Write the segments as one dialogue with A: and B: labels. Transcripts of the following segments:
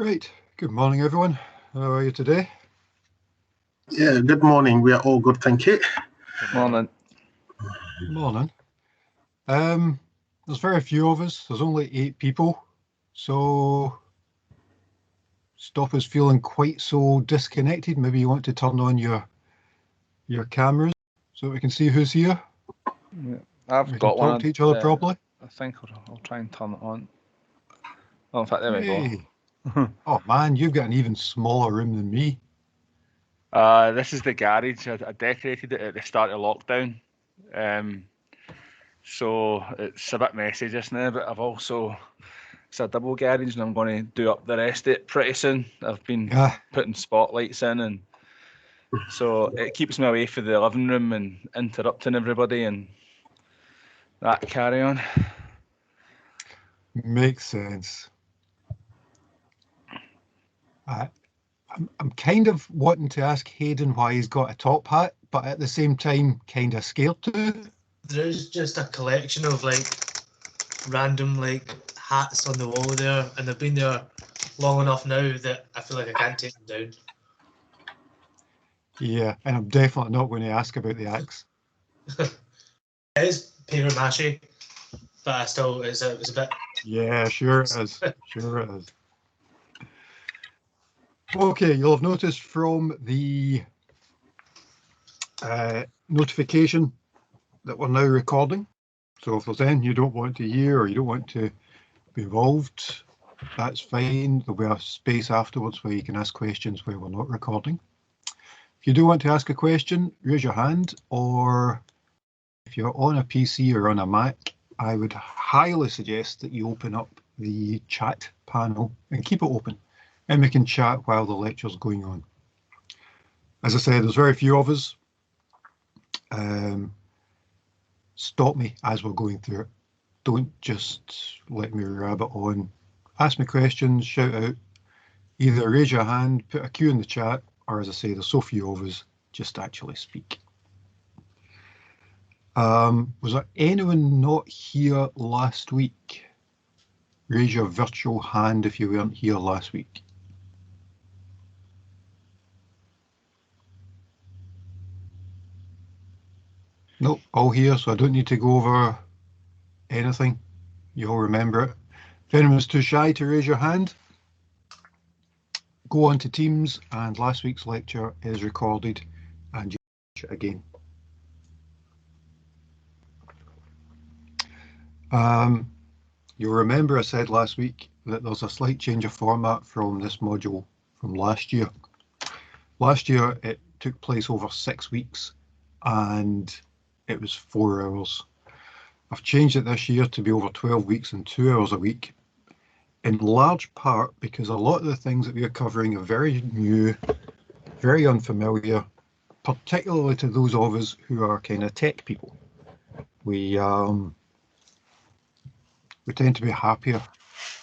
A: Right, good morning everyone. How are you today?
B: Yeah, good morning. We are all good, thank you.
C: Good morning.
A: Morning. There's very few of us. There's only 8 people, so stop us feeling quite so disconnected. Maybe you want to turn on your cameras so we can see who's here.
C: Yeah, I've
A: We
C: got
A: can
C: one.
A: talk to each other properly.
C: I think I'll try and turn it on. Oh, in fact, there we
A: Hey. Oh man, you've got an even smaller room than me.
C: go. This is the garage. I decorated it at the start of lockdown. So it's a bit messy just now, but it's a double garage and I'm going to do up the rest of it pretty soon. I've been putting spotlights in, and so it keeps me away from the living room and interrupting everybody and that carry on.
A: Makes sense. I'm kind of wanting to ask Hayden why he's got a top hat, but at the same time kind of scared to.
D: There's just a collection of random hats on the wall there, and they've been there long enough now that I feel like I can't take them down.
A: Yeah, and I'm definitely not going to ask about the axe.
D: It is paper mache, but it's a bit.
A: Yeah, sure it is. Sure it is. Okay, you'll have noticed from the notification that we're now recording. So if there's anything you don't want to hear or you don't want to be involved, that's fine. There'll be a space afterwards where you can ask questions where we're not recording. If you do want to ask a question, raise your hand, or if you're on a PC or on a Mac, I would highly suggest that you open up the chat panel and keep it open, and we can chat while the lecture's going on. As I said, there's very few of us. Stop me as we're going through it. Don't just let me rabbit on. Ask me questions, shout out. Either raise your hand, put a Q in the chat, or as I say, there's so few of us, just actually speak. Was there anyone not here last week? Raise your virtual hand if you weren't here last week. Nope, all here, so I don't need to go over anything. You all remember it. If anyone's too shy to raise your hand, go on to Teams, and last week's lecture is recorded and you can watch it again. You'll remember I said last week that there's a slight change of format from this module from last year. Last year it took place over 6 weeks and it was 4 hours. I've changed it this year to be over 12 weeks and 2 hours a week, in large part because a lot of the things that we are covering are very new, very unfamiliar, particularly to those of us who are kind of tech people. We tend to be happier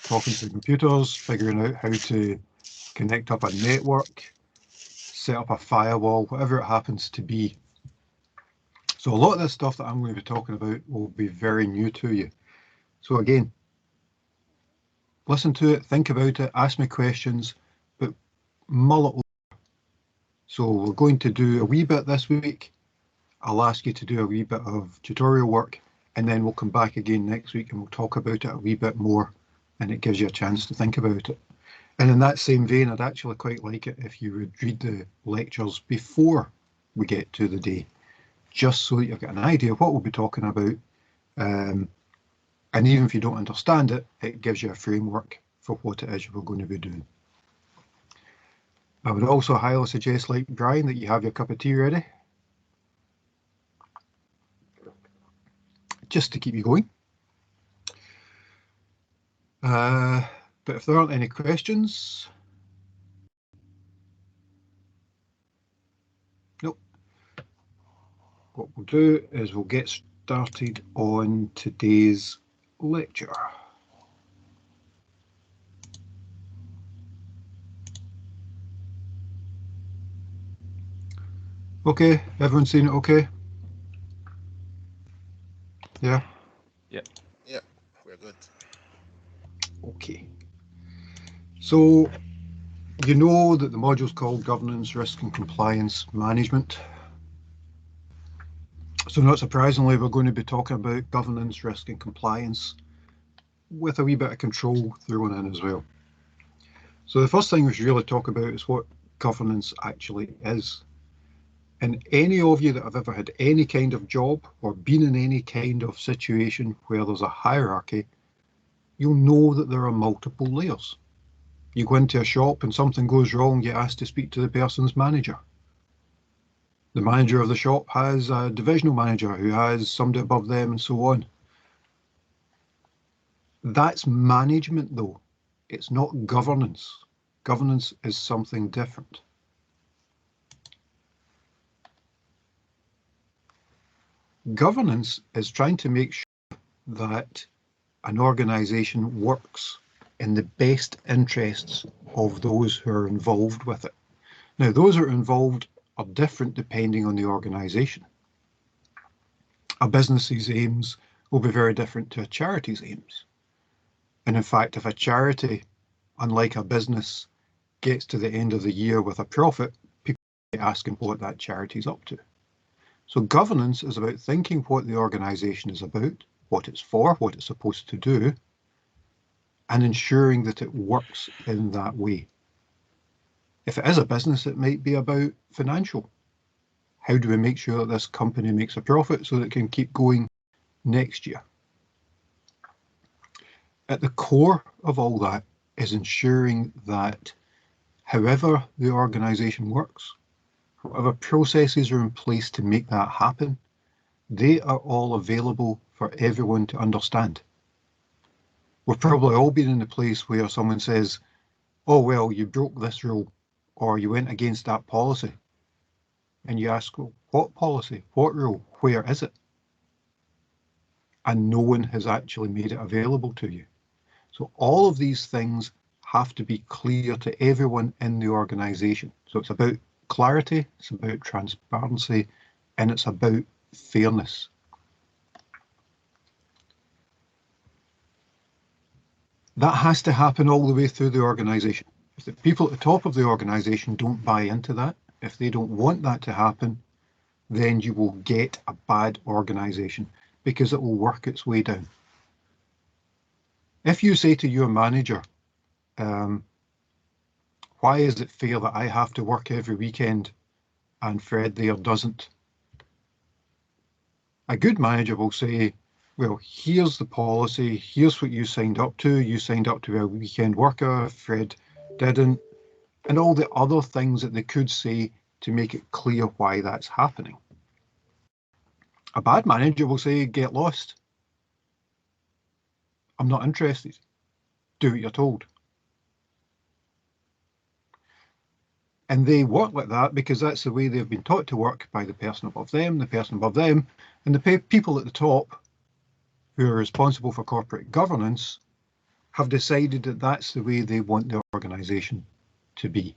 A: talking to computers, figuring out how to connect up a network, set up a firewall, whatever it happens to be. So a lot of this stuff that I'm going to be talking about will be very new to you. So again, listen to it, think about it, ask me questions, but mull it over. So we're going to do a wee bit this week. I'll ask you to do a wee bit of tutorial work, and then we'll come back again next week and we'll talk about it a wee bit more, and it gives you a chance to think about it. And in that same vein, I'd actually quite like it if you would read the lectures before we get to the day, just so that you've got an idea of what we'll be talking about. And even if you don't understand it, it gives you a framework for what it is we're going to be doing. I would also highly suggest, like Brian, that you have your cup of tea ready, just to keep you going. But if there aren't any questions, nope. What we'll do is we'll get started on today's lecture. Okay, everyone seen it okay? Yeah?
B: Yeah, we're good.
A: Okay. So You know that the module's called Governance, Risk and Compliance Management. So not surprisingly, we're going to be talking about governance, risk and compliance with a wee bit of control thrown in as well. So the first thing we should really talk about is what governance actually is. And any of you that have ever had any kind of job or been in any kind of situation where there's a hierarchy, you'll know that there are multiple layers. You go into a shop and something goes wrong, you ask to speak to the person's manager. The manager of the shop has a divisional manager who has somebody above them and so on. That's management though. It's not governance. Governance is something different. Governance is trying to make sure that an organization works in the best interests of those who are involved with it. Now, those who are involved are different depending on the organization. A business's aims will be very different to a charity's aims. And in fact, if a charity, unlike a business, gets to the end of the year with a profit, people will be asking what that charity's up to. So governance is about thinking what the organization is about, what it's for, what it's supposed to do, and ensuring that it works in that way. If it is a business, it might be about financial. How do we make sure that this company makes a profit so that it can keep going next year? At the core of all that is ensuring that however the organization works, whatever processes are in place to make that happen, they are all available for everyone to understand. We've probably all been in a place where someone says, oh, well, you broke this rule, or you went against that policy. And you ask, well, what policy, what rule, where is it? And no one has actually made it available to you. So all of these things have to be clear to everyone in the organization. So it's about clarity, it's about transparency, and it's about fairness. That has to happen all the way through the organization. If the people at the top of the organization don't buy into that, if they don't want that to happen, then you will get a bad organization because it will work its way down. If you say to your manager, why is it fair that I have to work every weekend and Fred there doesn't? A good manager will say, well, here's the policy, here's what you signed up to. You signed up to be a weekend worker, Fred didn't, and all the other things that they could say to make it clear why that's happening. A bad manager will say, get lost. I'm not interested. Do what you're told. And they work like that because that's the way they've been taught to work by the person above them, the person above them, and the people at the top who are responsible for corporate governance have decided that that's the way they want the organization to be.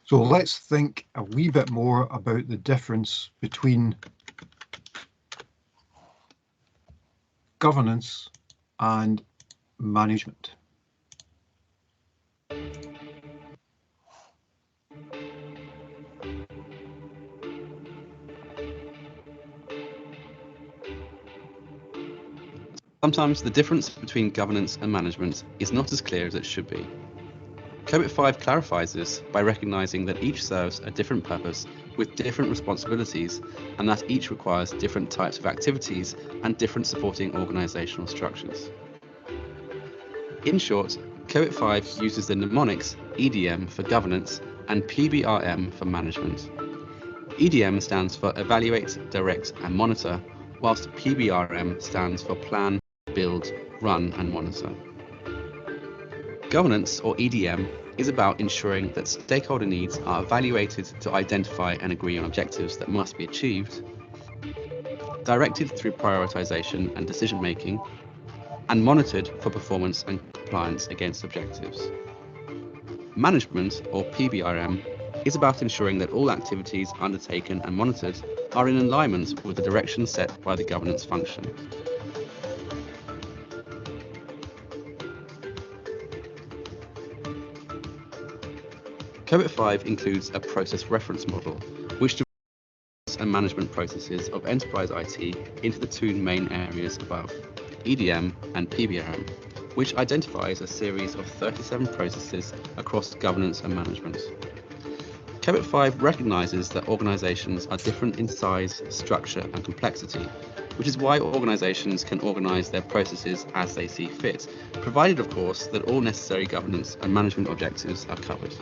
A: So let's think a wee bit more about the difference between governance and management.
E: Sometimes the difference between governance and management is not as clear as it should be. COBIT 5 clarifies this by recognizing that each serves a different purpose with different responsibilities, and that each requires different types of activities and different supporting organizational structures. In short, COBIT 5 uses the mnemonics EDM for governance and PBRM for management. EDM stands for Evaluate, Direct and Monitor, whilst PBRM stands for Plan, Build, Run and Monitor. Governance, or EDM, is about ensuring that stakeholder needs are evaluated to identify and agree on objectives that must be achieved, directed through prioritization and decision making, and monitored for performance and compliance against objectives. Management, or PBRM, is about ensuring that all activities undertaken and monitored are in alignment with the direction set by the governance function. COBIT 5 includes a process reference model, which divides and management processes of enterprise IT into the two main areas above, EDM and PBRM, which identifies a series of 37 processes across governance and management. COBIT 5 recognizes that organizations are different in size, structure, and complexity, which is why organizations can organize their processes as they see fit, provided, of course, that all necessary governance and management objectives are covered.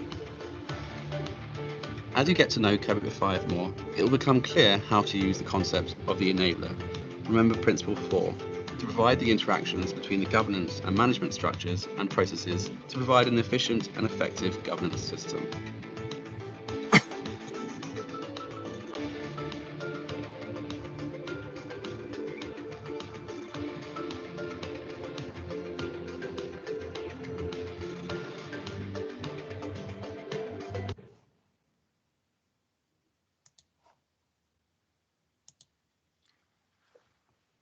E: As you get to know COBIT 5 more, it will become clear how to use the concept of the enabler. Remember Principle 4, to provide the interactions between the governance and management structures and processes to provide an efficient and effective governance system.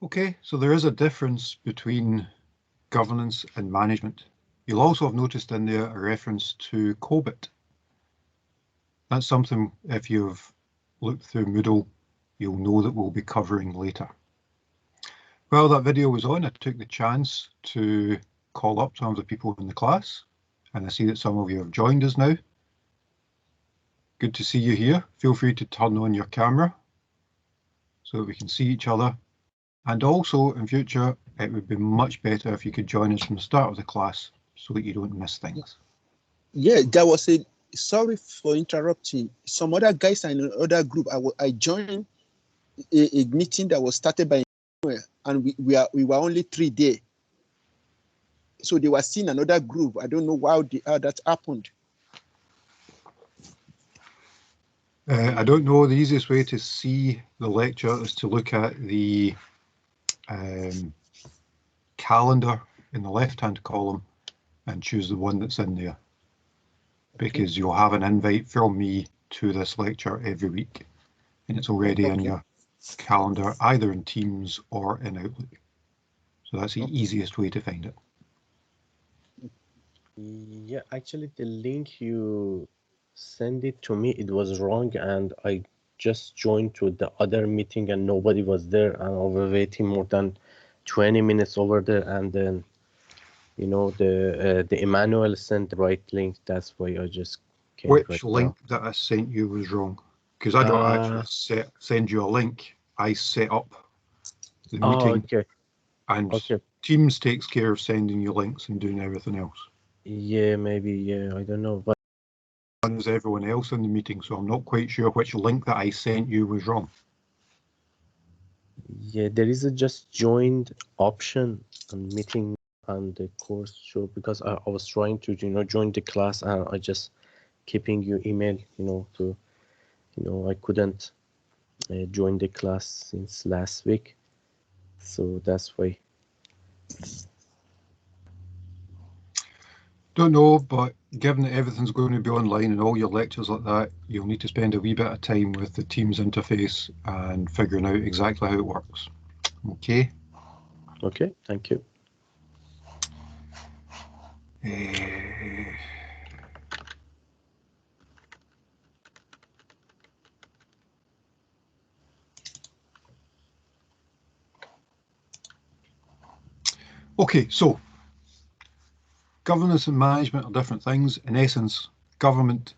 A: Okay, so there is a difference between governance and management. You'll also have noticed in there a reference to COBIT. That's something, if you've looked through Moodle, you'll know that we'll be covering later. While that video was on, I took the chance to call up some of the people in the class, and I see that some of you have joined us now. Good to see you here. Feel free to turn on your camera so that we can see each other. And also, in future, it would be much better if you could join us from the start of the class so that you don't miss things.
F: Yeah, there was a, sorry for interrupting, some other guys in another group, I joined a meeting that was started by, and we were only 3 there. So they were seeing another group. I don't know how that happened.
A: I don't know, the easiest way to see the lecture is to look at the calendar in the left-hand column and choose the one that's in there, because you'll have an invite from me to this lecture every week, and it's already in your calendar, either in Teams or in Outlook. So that's the easiest way to find it.
G: Yeah, actually the link you sent it to me, it was wrong, and I just joined to the other meeting and nobody was there, and I was waiting more than 20 minutes over there, and then the Emmanuel sent the right link. That's why I just came.
A: Which link that I sent you was wrong? Because I don't actually send you a link. I set up the meeting, and Teams takes care of sending you links and doing everything else.
G: Yeah, maybe, yeah, I don't know, but
A: as everyone else in the meeting, so I'm not quite sure which link that I sent you was wrong.
G: Yeah, there is a just joined option on meeting and the course show, because I was trying to join the class, and I just keeping your email to I couldn't join the class since last week, so that's why.
A: Don't know, but given that everything's going to be online and all your lectures like that, you'll need to spend a wee bit of time with the Teams interface and figuring out exactly how it works. Okay?
G: Okay, thank you.
A: Okay, so governance and management are different things. In essence, governance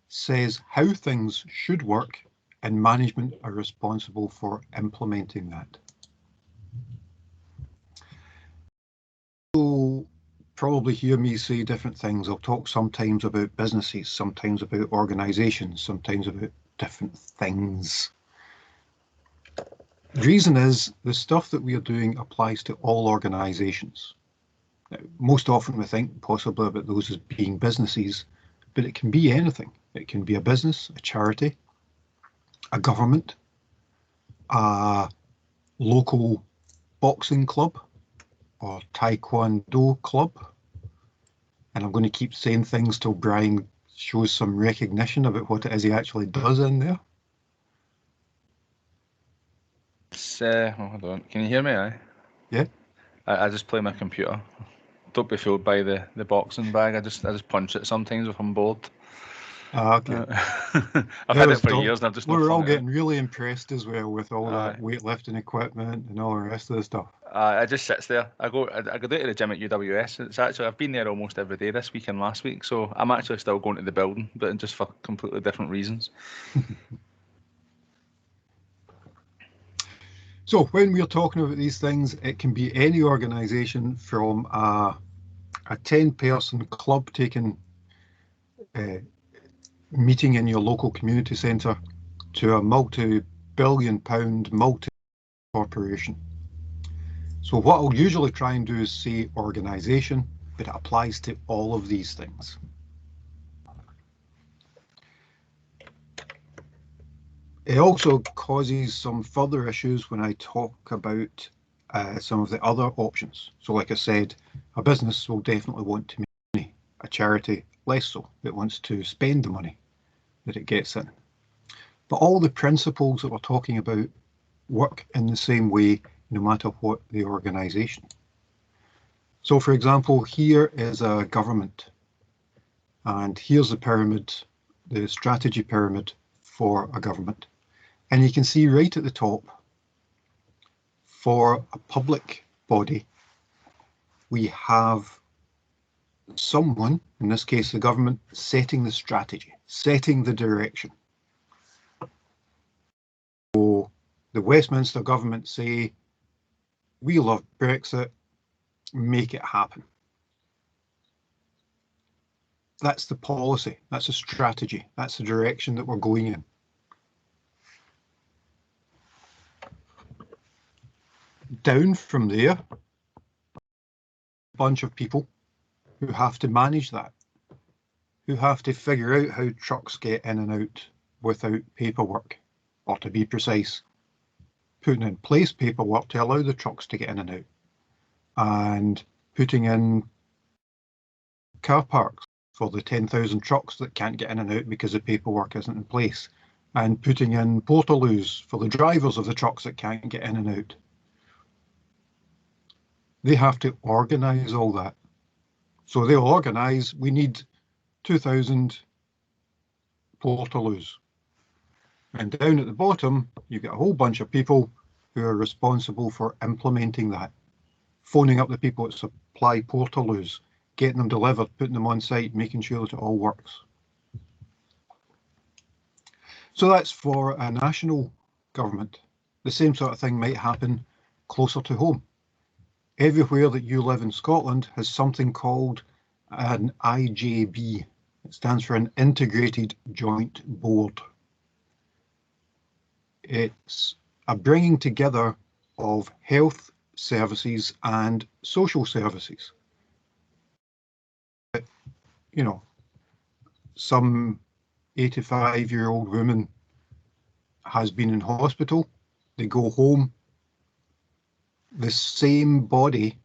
A: says how things should work, and management are responsible for implementing that. You'll probably hear me say different things. I'll talk sometimes about businesses, sometimes about organizations, sometimes about different things. The reason is the stuff that we are doing applies to all organizations. Now, most often we think possibly about those as being businesses, but it can be anything. It can be a business, a charity, a government, a local boxing club or taekwondo club. And I'm going to keep saying things till Brian shows some recognition about what it is he actually does in there.
C: Hold on. Can you hear me?
A: Yeah.
C: I just play my computer. don't be fooled by the boxing bag. I just punch it sometimes if I'm bored.
A: Okay.
C: I've had it for years and I've just
A: we
C: not
A: were all
C: flung it out.
A: getting really impressed as well with all that weightlifting equipment and all the rest of the stuff.
C: It just sits there. I go down to the gym at UWS. It's actually, I've been there almost every day this week and last week, so I'm actually still going to the building, but just for completely different reasons.
A: So when we're talking about these things, it can be any organisation from a 10-person club taking meeting in your local community centre to a multi-billion-pound multi-corporation. So what I'll usually try and do is say organisation, but it applies to all of these things. It also causes some further issues when I talk about some of the other options. So like I said, a business will definitely want to make money, a charity less so. It wants to spend the money that it gets in. But all the principles that we're talking about work in the same way, no matter what the organisation. So for example, here is a government, and here's the pyramid, the strategy pyramid for a government. And you can see right at the top, for a public body, we have someone, in this case the government, setting the strategy, setting the direction. So the Westminster government say, we love Brexit, make it happen. That's the policy, that's the strategy, that's the direction that we're going in. Down from there, a bunch of people who have to manage that, who have to figure out how trucks get in and out without paperwork, or to be precise, putting in place paperwork to allow the trucks to get in and out, and putting in car parks for the 10,000 trucks that can't get in and out because the paperwork isn't in place, and putting in portaloos for the drivers of the trucks that can't get in and out. They have to organise all that. So they'll organise, we need 2,000 portaloos. And down at the bottom, you get a whole bunch of people who are responsible for implementing that, phoning up the people that supply portaloos, getting them delivered, putting them on site, making sure that it all works. So that's for a national government. The same sort of thing might happen closer to home. Everywhere that you live in Scotland has something called an IJB. It stands for an Integrated Joint Board. It's a bringing together of health services and social services. You know, some 85-year-old woman has been in hospital, they go home, the same body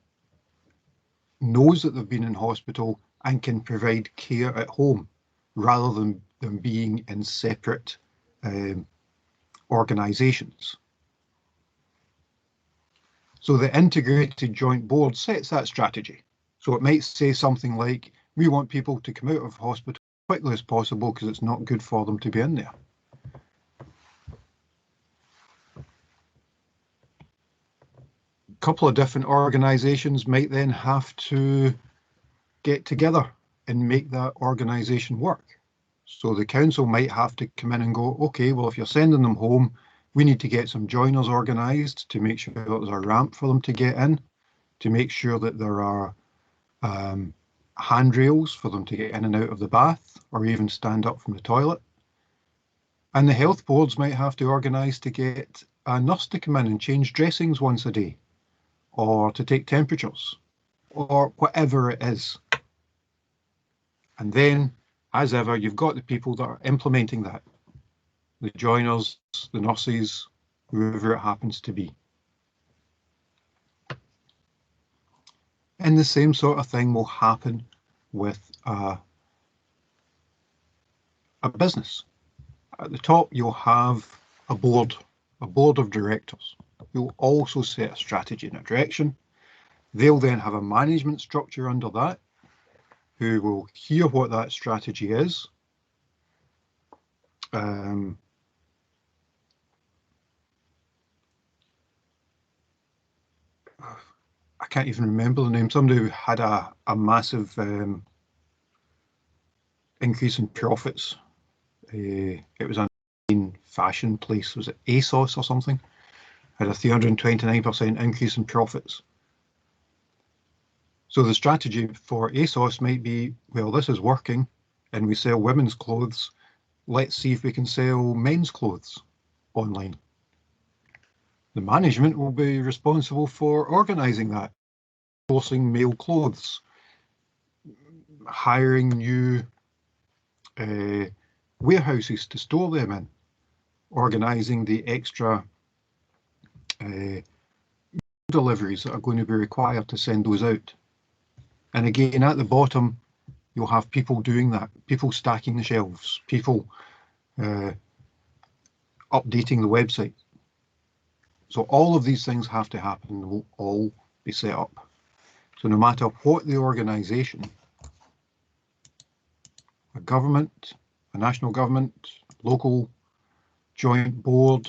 A: knows that they've been in hospital and can provide care at home rather than them being in separate organisations. So the Integrated Joint Board sets that strategy. So it might say something like, we want people to come out of hospital as quickly as possible because it's not good for them to be in there. A couple of different organisations might then have to get together and make that organisation work. So the council might have to come in and go, okay, well, if you're sending them home, we need to get some joiners organised to make sure that there's a ramp for them to get in, to make sure that there are handrails for them to get in and out of the bath or even stand up from the toilet. And the health boards might have to organise to get a nurse to come in and change dressings once a day, or to take temperatures, or whatever it is. And then, as ever, you've got the people that are implementing that. The joiners, the nurses, whoever it happens to be. And the same sort of thing will happen with a business. At the top, you'll have a board of directors who will also set a strategy and a direction. They'll then have a management structure under that who will hear what that strategy is. I can't even remember the name. Somebody who had a massive increase in profits. It was a fashion place. Was it ASOS or something? Had a 329% increase in profits. So the strategy for ASOS might be, well, this is working and we sell women's clothes. Let's see if we can sell men's clothes online. The management will be responsible for organising that, sourcing male clothes, hiring new warehouses to store them in, organising the extra deliveries that are going to be required to send those out. And again, at the bottom, you'll have people doing that, people stacking the shelves, people updating the website. So all of these things have to happen, will all be set up. So no matter what the organisation, a government, a national government, local joint board,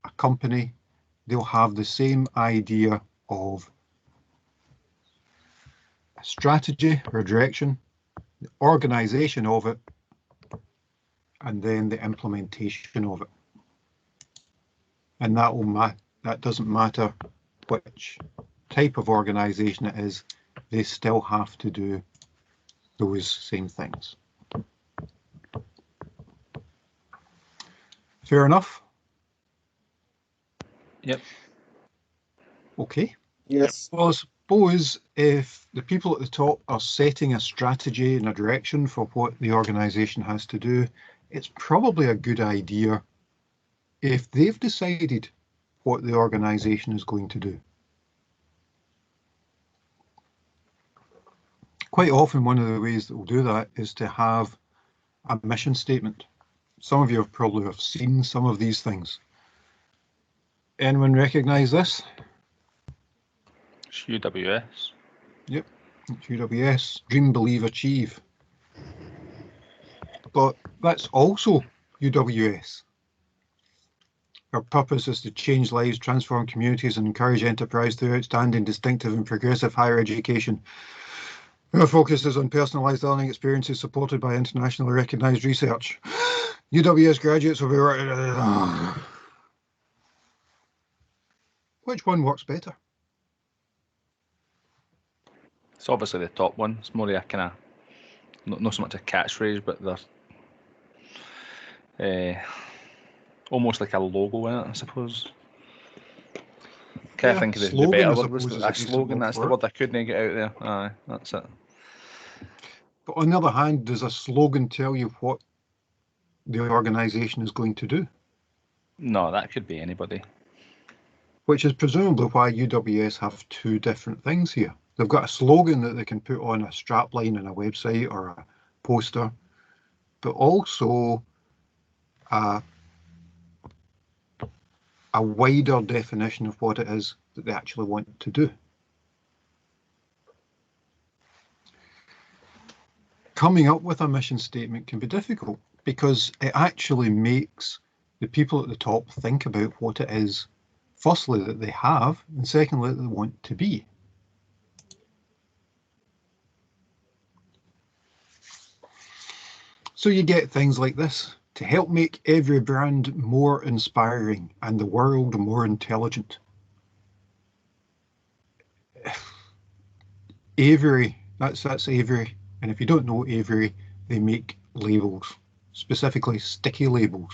A: a company, they'll have the same idea of a strategy or a direction, the organisation of it, and then the implementation of it. And that doesn't matter which type of organisation it is, they still have to do those same things. Fair enough?
C: Yep.
A: Okay.
F: Yes.
A: Well, I suppose if the people at the top are setting a strategy and a direction for what the organisation has to do, it's probably a good idea if they've decided what the organisation is going to do. Quite often, one of the ways that we'll do that is to have a mission statement. Some of you have probably seen some of these things. Anyone recognise this?
C: It's UWS.
A: Yep, it's UWS, Dream, Believe, Achieve. But that's also UWS. Our purpose is to change lives, transform communities, and encourage enterprise through outstanding, distinctive, and progressive higher education. Our focus is on personalised learning experiences supported by internationally recognised research. UWS graduates will be right. Which one works better?
C: It's obviously the top one. It's more like a kind of, not so much a catchphrase, but there's almost like a logo in it, I suppose. Can't think of the better word. Was a slogan. That's the word I couldn't get out there. Aye, that's it.
A: But on the other hand, does a slogan tell you what the organisation is going to do?
C: No, that could be anybody.
A: Which is presumably why UWS have two different things here. They've got a slogan that they can put on a strapline on a website or a poster, but also a wider definition of what it is that they actually want to do. Coming up with a mission statement can be difficult because it actually makes the people at the top think about what it is, firstly, that they have, and secondly, that they want to be. So you get things like this: to help make every brand more inspiring and the world more intelligent. Avery, that's Avery. And if you don't know Avery, they make labels, specifically sticky labels.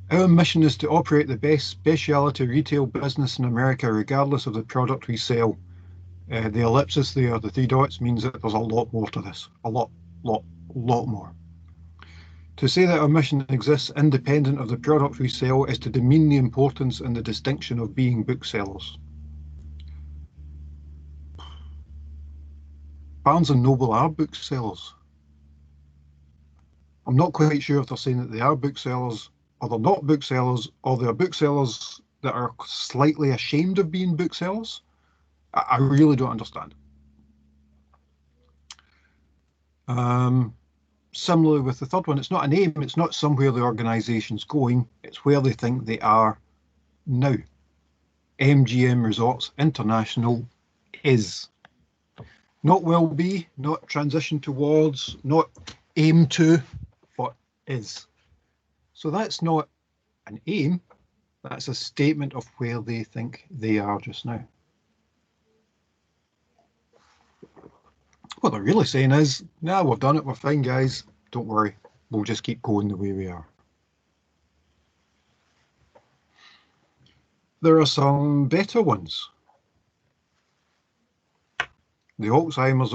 A: Our mission is to operate the best specialty retail business in America, regardless of the product we sell. The ellipsis there, the 3 dots, means that there's a lot more to this, a lot more. To say that our mission exists independent of the product we sell is to demean the importance and the distinction of being booksellers. Barnes & Noble are booksellers. I'm not quite sure if they're saying that they are booksellers or they're not booksellers, or they're booksellers that are slightly ashamed of being booksellers? I really don't understand. Similarly with the third one, it's not an aim, it's not somewhere the organisation's going, it's where they think they are now. MGM Resorts International is. Not will be, not transition towards, not aim to, but is. So that's not an aim, that's a statement of where they think they are just now. What they're really saying is, nah, we've done it, we're fine, guys, don't worry, we'll just keep going the way we are. There are some better ones. The Alzheimer's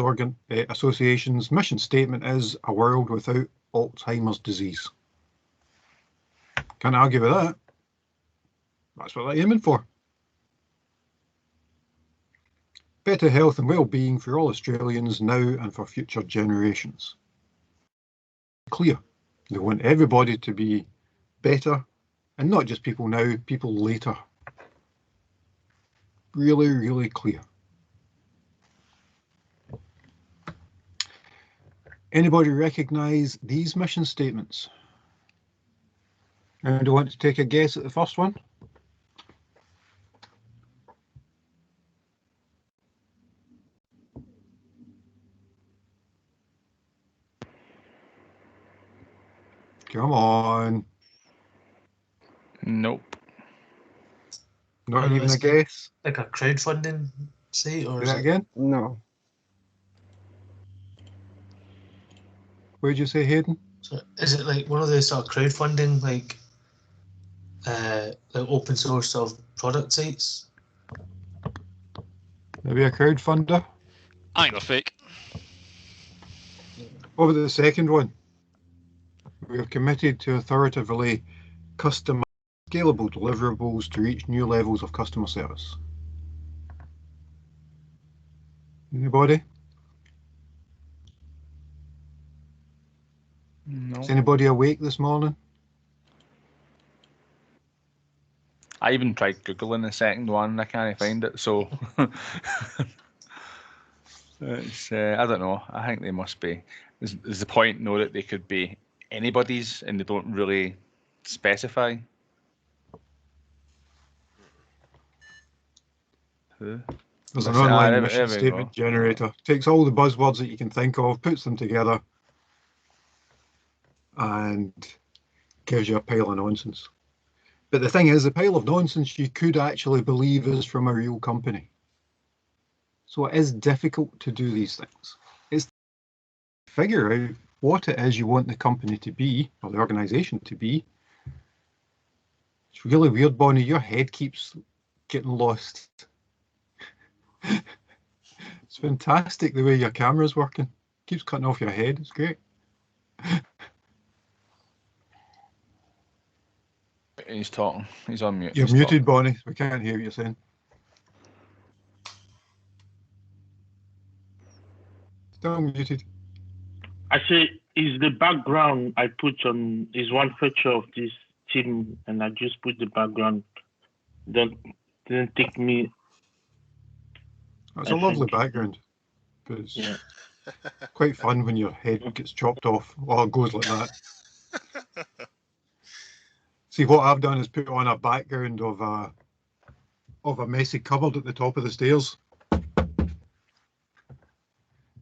A: Association's mission statement is a world without Alzheimer's disease. Can't argue with that. That's what they're aiming for. Better health and well-being for all Australians now and for future generations. Clear. They want everybody to be better, and not just people now, people later. Really, really clear. Anybody recognise these mission statements? And do you want to take a guess at the first one? Come on.
C: Nope.
A: Not even a guess?
D: Like a crowdfunding site, or
A: Say that again?
F: No.
A: What did you say, Hayden?
D: So is it like one of those sort of crowdfunding, like open source of product sites?
A: Maybe a crowdfunder?
H: I ain't got fake.
A: What about the second one? We are committed to authoritatively custom scalable deliverables to reach new levels of customer service. Anybody?
C: No.
A: Is anybody awake this morning?
C: I even tried Googling the second one, I can't find it, so it's, I don't know. I think they must be. Is the point know that they could be anybody's and they don't really specify? Who?
A: There's an
C: Listen,
A: online
C: there
A: mission
C: we
A: statement
C: go.
A: generator. Takes all the buzzwords that you can think of, puts them together, and gives you a pile of nonsense. But the thing is, the pile of nonsense you could actually believe is from a real company. So it is difficult to do these things. It's to figure out what it is you want the company to be, or the organisation to be. It's really weird, Bonnie. Your head keeps getting lost. It's fantastic the way your camera's working. Keeps cutting off your head. It's great.
C: He's talking. He's on mute.
A: You're
C: He's
A: muted,
C: talking.
A: Bonnie. We can't hear what you're saying. Still muted.
I: I say, is the background I put on is one feature of this team, and I just put the background. Didn't take me.
A: It's a lovely background, but it's quite fun when your head gets chopped off or goes like that. See, what I've done is put on a background of a messy cupboard at the top of the stairs.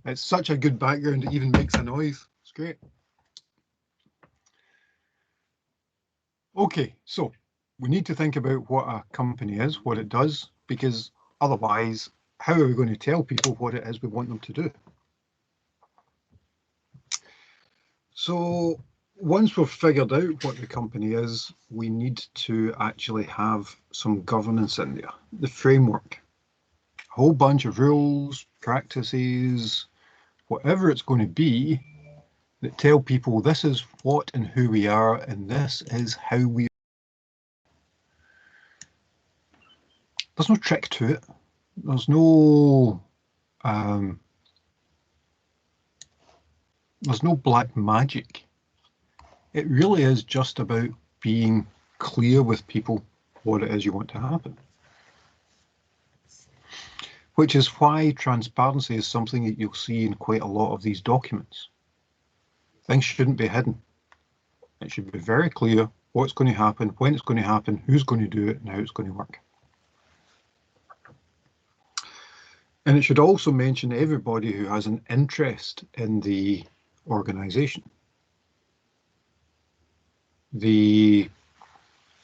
A: It's such a good background, it even makes a noise. It's great. Okay, so we need to think about what a company is, what it does, because otherwise, how are we going to tell people what it is we want them to do? So once we've figured out what the company is, we need to actually have some governance in there, the framework, a whole bunch of rules, practices, whatever it's going to be that tell people this is what and who we are and this is how we. There's no trick to it. There's no black magic. It really is just about being clear with people what it is you want to happen. which is why transparency is something that you'll see in quite a lot of these documents. Things shouldn't be hidden. It should be very clear what's going to happen, when it's going to happen, who's going to do it, and how it's going to work. And it should also mention everybody who has an interest in the organization. The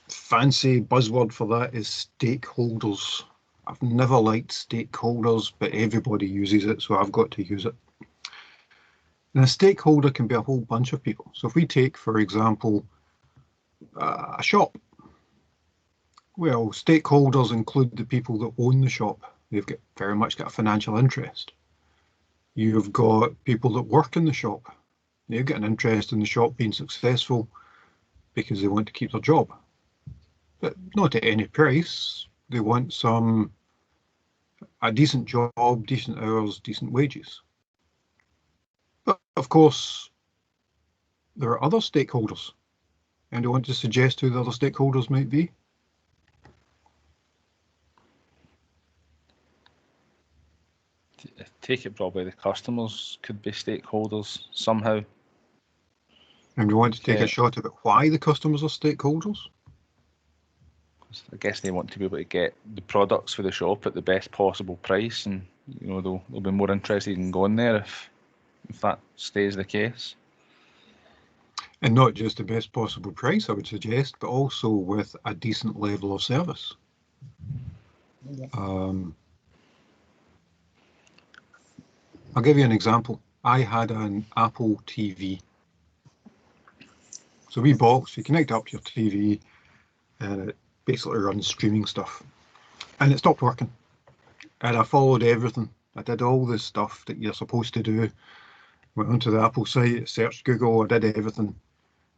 A: fancy buzzword for that is stakeholders. I've never liked stakeholders, but everybody uses it, so I've got to use it. And a stakeholder can be a whole bunch of people. So if we take, for example, a shop, well, stakeholders include the people that own the shop. They've very much got a financial interest. You've got people that work in the shop. They've got an interest in the shop being successful because they want to keep their job. But not at any price. They want a decent job, decent hours, decent wages. But of course, there are other stakeholders. And I want to suggest who the other stakeholders might be.
C: I take it probably the customers could be stakeholders somehow.
A: And we want to take a shot at why the customers are stakeholders.
C: I guess they want to be able to get the products for the shop at the best possible price, and they'll be more interested in going there if that stays the case.
A: And not just the best possible price, I would suggest, but also with a decent level of service. I'll give you an example. I had an Apple TV. So wee box, you connect up to your TV and it basically runs streaming stuff. And it stopped working. And I followed everything. I did all the stuff that you're supposed to do. Went onto the Apple site, searched Google, I did everything.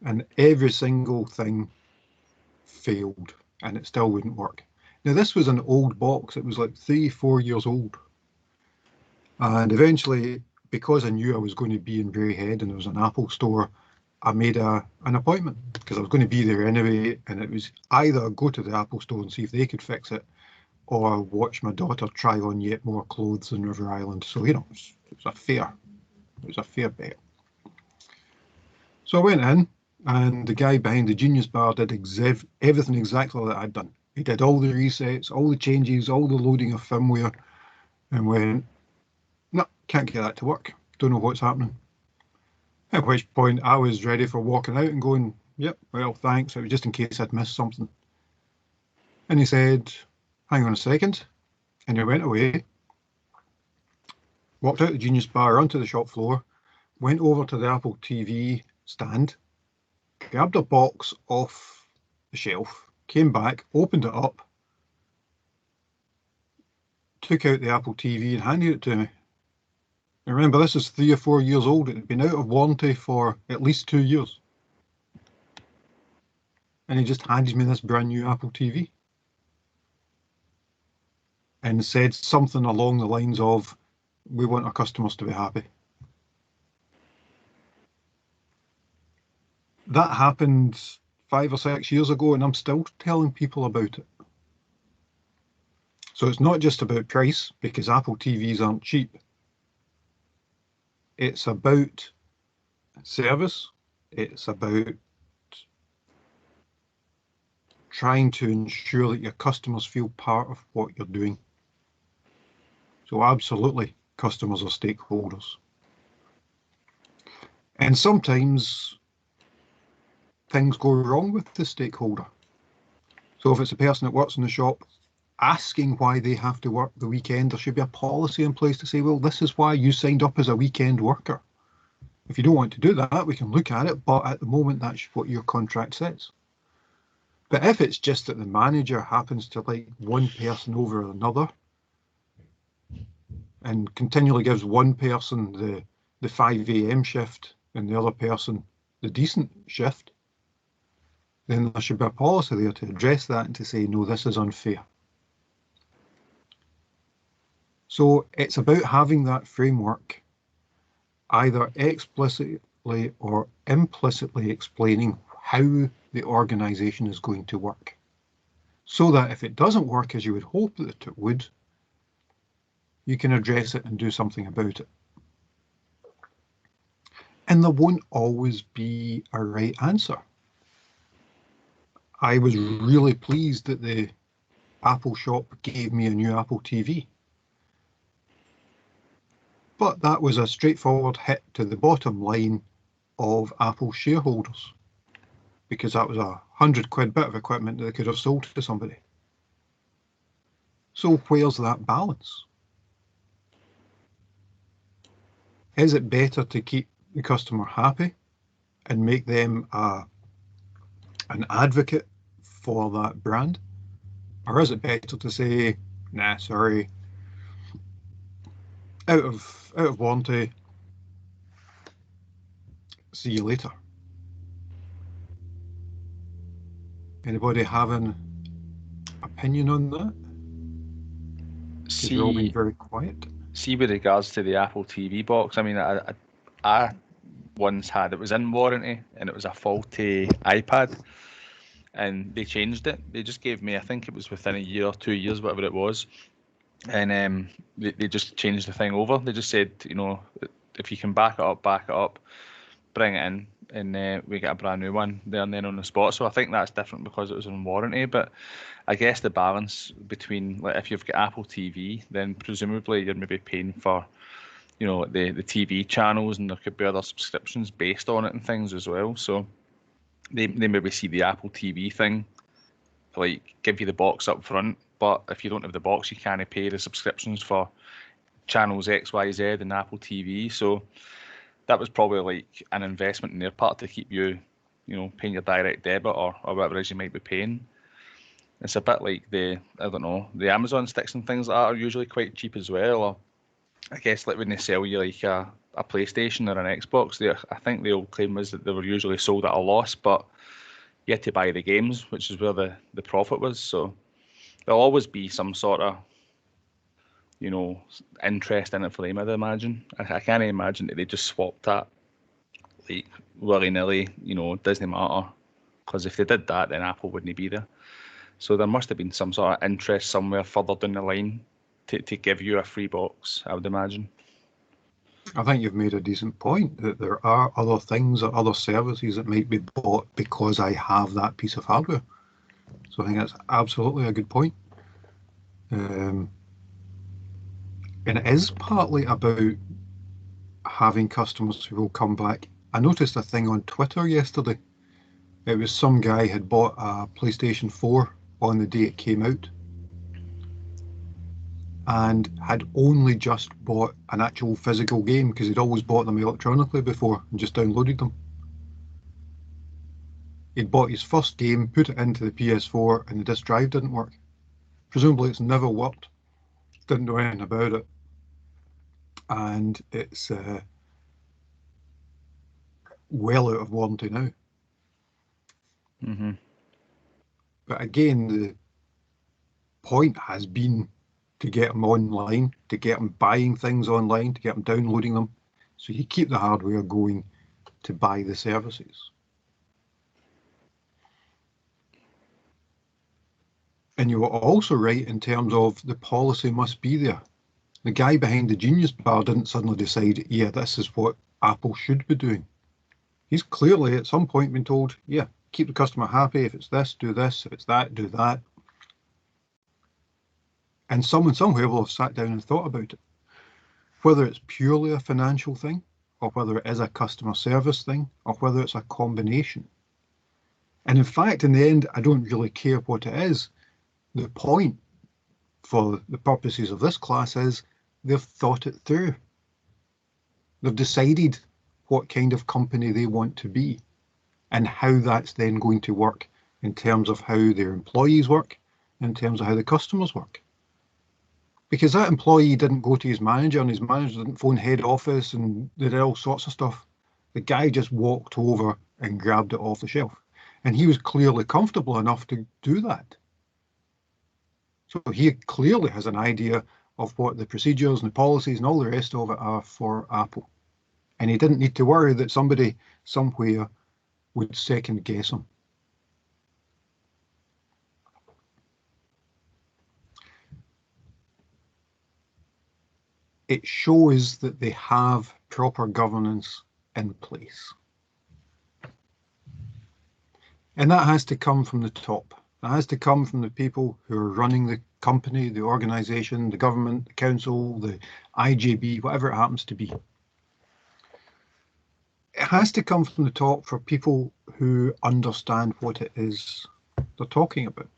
A: And every single thing failed and it still wouldn't work. Now this was an old box. It was like 3-4 years old. And eventually, because I knew I was going to be in Braehead and there was an Apple store, I made an appointment because I was going to be there anyway. And it was either go to the Apple store and see if they could fix it, or watch my daughter try on yet more clothes in River Island. So, it was a fair bet. So I went in, and the guy behind the Genius Bar did everything exactly that I'd done. He did all the resets, all the changes, all the loading of firmware, and went, no, can't get that to work. Don't know what's happening. At which point I was ready for walking out and going, yep, well, thanks. It was just in case I'd missed something. And he said, hang on a second. And he went away, walked out the Genius Bar onto the shop floor, went over to the Apple TV stand, grabbed a box off the shelf, came back, opened it up, took out the Apple TV and handed it to me. And remember, this is 3 or 4 years old. It had been out of warranty for at least 2 years. And he just handed me this brand new Apple TV. And said something along the lines of, we want our customers to be happy. That happened 5 or 6 years ago, and I'm still telling people about it. So it's not just about price, because Apple TVs aren't cheap. It's about service. It's about trying to ensure that your customers feel part of what you're doing. So absolutely, customers are stakeholders. And sometimes things go wrong with the stakeholder. So if it's a person that works in the shop, asking why they have to work the weekend, there should be a policy in place to say, well, this is why you signed up as a weekend worker. If you don't want to do that, we can look at it, but at the moment, that's what your contract says. But if it's just that the manager happens to like one person over another and continually gives one person the 5 a.m. shift and the other person the decent shift, then there should be a policy there to address that and to say, no, this is unfair. So it's about having that framework, either explicitly or implicitly explaining how the organisation is going to work. So that if it doesn't work as you would hope that it would, you can address it and do something about it. And there won't always be a right answer. I was really pleased that the Apple shop gave me a new Apple TV. But that was a straightforward hit to the bottom line of Apple shareholders, because that was £100 bit of equipment that they could have sold to somebody. So where's that balance? Is it better to keep the customer happy and make them an advocate for that brand? Or is it better to say, nah, sorry, out of warranty, see you later? Anybody have an opinion on that? You're all being very quiet.
C: See, with regards to the Apple TV box, I mean, I once had, it was in warranty, and it was a faulty iPad, and they changed it. They just gave me, I think it was within a year or 2 years, whatever it was, and they just changed the thing over. They just said, you know, if you can back it up, bring it in, and we get a brand new one there and then on the spot. So I think that's different because it was in warranty. But I guess the balance between, like, if you've got Apple TV, then presumably you're maybe paying for, you know, the TV channels, and there could be other subscriptions based on it and things as well. So they maybe see the Apple TV thing, like, give you the box up front, but if you don't have the box, you can't pay the subscriptions for channels X, Y, Z and Apple TV. So that was probably like an investment in their part to keep you, you know, paying your direct debit or whatever it is you might be paying. It's a bit like the Amazon sticks and things like that are usually quite cheap as well. Or I guess like when they sell you like a PlayStation or an Xbox, I think the old claim was that they were usually sold at a loss, but you had to buy the games, which is where the profit was. So there'll always be some sort of, you know, interest in it for them, I'd imagine. I can't imagine that they just swapped that like willy-nilly, you know, doesn't matter. Because if they did that, then Apple wouldn't be there. So there must have been some sort of interest somewhere further down the line to give you a free box, I would imagine.
A: I think you've made a decent point that there are other things or other services that might be bought because I have that piece of hardware. So I think that's absolutely a good point. And it is partly about having customers who will come back. I noticed a thing on Twitter yesterday. It was some guy had bought a PlayStation 4 on the day it came out and had only just bought an actual physical game because he'd always bought them electronically before and just downloaded them. He'd bought his first game, put it into the PS4, and the disk drive didn't work. Presumably it's never worked. Didn't know anything about it. And it's well out of warranty now.
C: Mm-hmm.
A: But again, the point has been to get them online, to get them buying things online, to get them downloading them. So you keep the hardware going to buy the services. And you were also right in terms of the policy must be there. The guy behind the Genius Bar didn't suddenly decide, yeah, this is what Apple should be doing. He's clearly at some point been told, yeah, keep the customer happy. If it's this, do this. If it's that, do that. And someone somewhere will have sat down and thought about it. Whether it's purely a financial thing, or whether it is a customer service thing, or whether it's a combination. And in fact, in the end, I don't really care what it is. The point for the purposes of this class is they've thought it through. They've decided what kind of company they want to be and how that's then going to work in terms of how their employees work, in terms of how the customers work. Because that employee didn't go to his manager and his manager didn't phone head office and did all sorts of stuff. The guy just walked over and grabbed it off the shelf. And he was clearly comfortable enough to do that. So he clearly has an idea of what the procedures and the policies and all the rest of it are for Apple. And he didn't need to worry that somebody somewhere would second guess him. it shows that they have proper governance in place. And that has to come from the top. It has to come from the people who are running the company, the organisation, the government, the council, the IJB, whatever it happens to be. It has to come from the top for people who understand what it is they're talking about.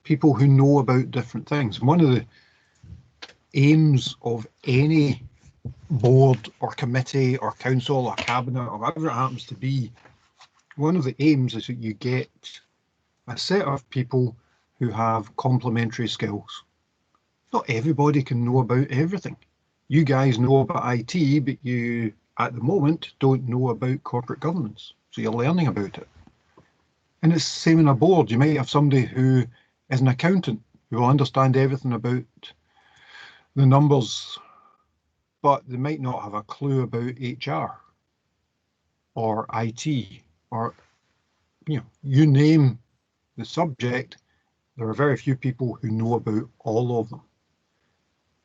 A: People who know about different things. One of the aims of any board or committee or council or cabinet or whatever it happens to be, one of the aims is that you get a set of people who have complementary skills. Not everybody can know about everything. You guys know about IT, but you, at the moment, don't know about corporate governance. So you're learning about it. And it's the same in a board. You might have somebody who is an accountant who will understand everything about the numbers, but they might not have a clue about HR or IT or, you name the subject, there are very few people who know about all of them.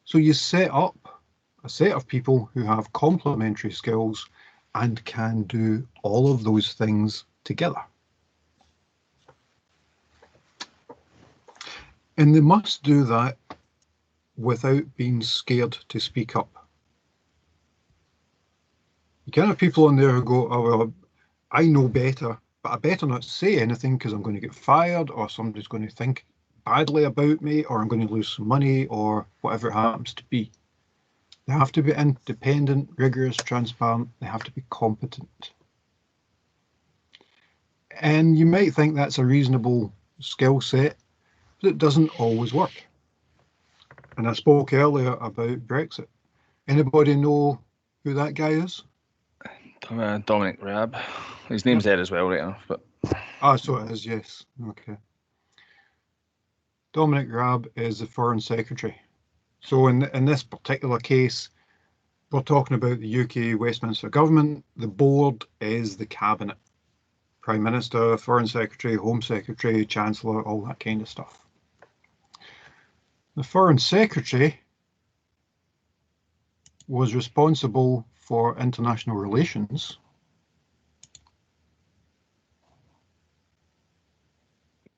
A: So you set up a set of people who have complementary skills and can do all of those things together. And they must do that without being scared to speak up. You can have people in there who go, oh, well, I know better, but I better not say anything because I'm going to get fired, or somebody's going to think badly about me, or I'm going to lose some money, or whatever it happens to be. They have to be independent, rigorous, transparent. They have to be competent. And you might think that's a reasonable skill set, but it doesn't always work. And I spoke earlier about Brexit. Anybody know who that guy is?
C: Dominic Raab. His name's there as well, right enough. But
A: So it is, yes. Okay. Dominic Raab is the Foreign Secretary. So in this particular case, we're talking about the UK Westminster government. The board is the cabinet. Prime Minister, Foreign Secretary, Home Secretary, Chancellor, all that kind of stuff. The Foreign Secretary was responsible for international relations.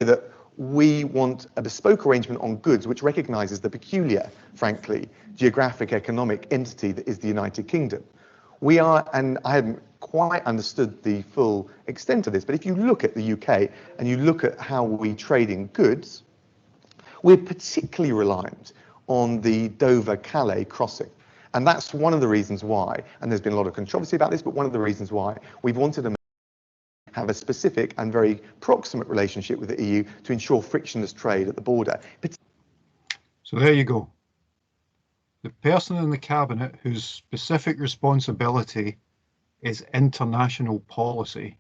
H: That we want a bespoke arrangement on goods which recognises the peculiar, frankly, geographic economic entity that is the United Kingdom. We are, and I haven't quite understood the full extent of this, but if you look at the UK and you look at how we trade in goods, we're particularly reliant on the Dover-Calais crossing. And that's one of the reasons why, and there's been a lot of controversy about this, but one of the reasons why we've wanted to have a specific and very proximate relationship with the EU to ensure frictionless trade at the border.
A: So there you go. The person in the cabinet whose specific responsibility is international policy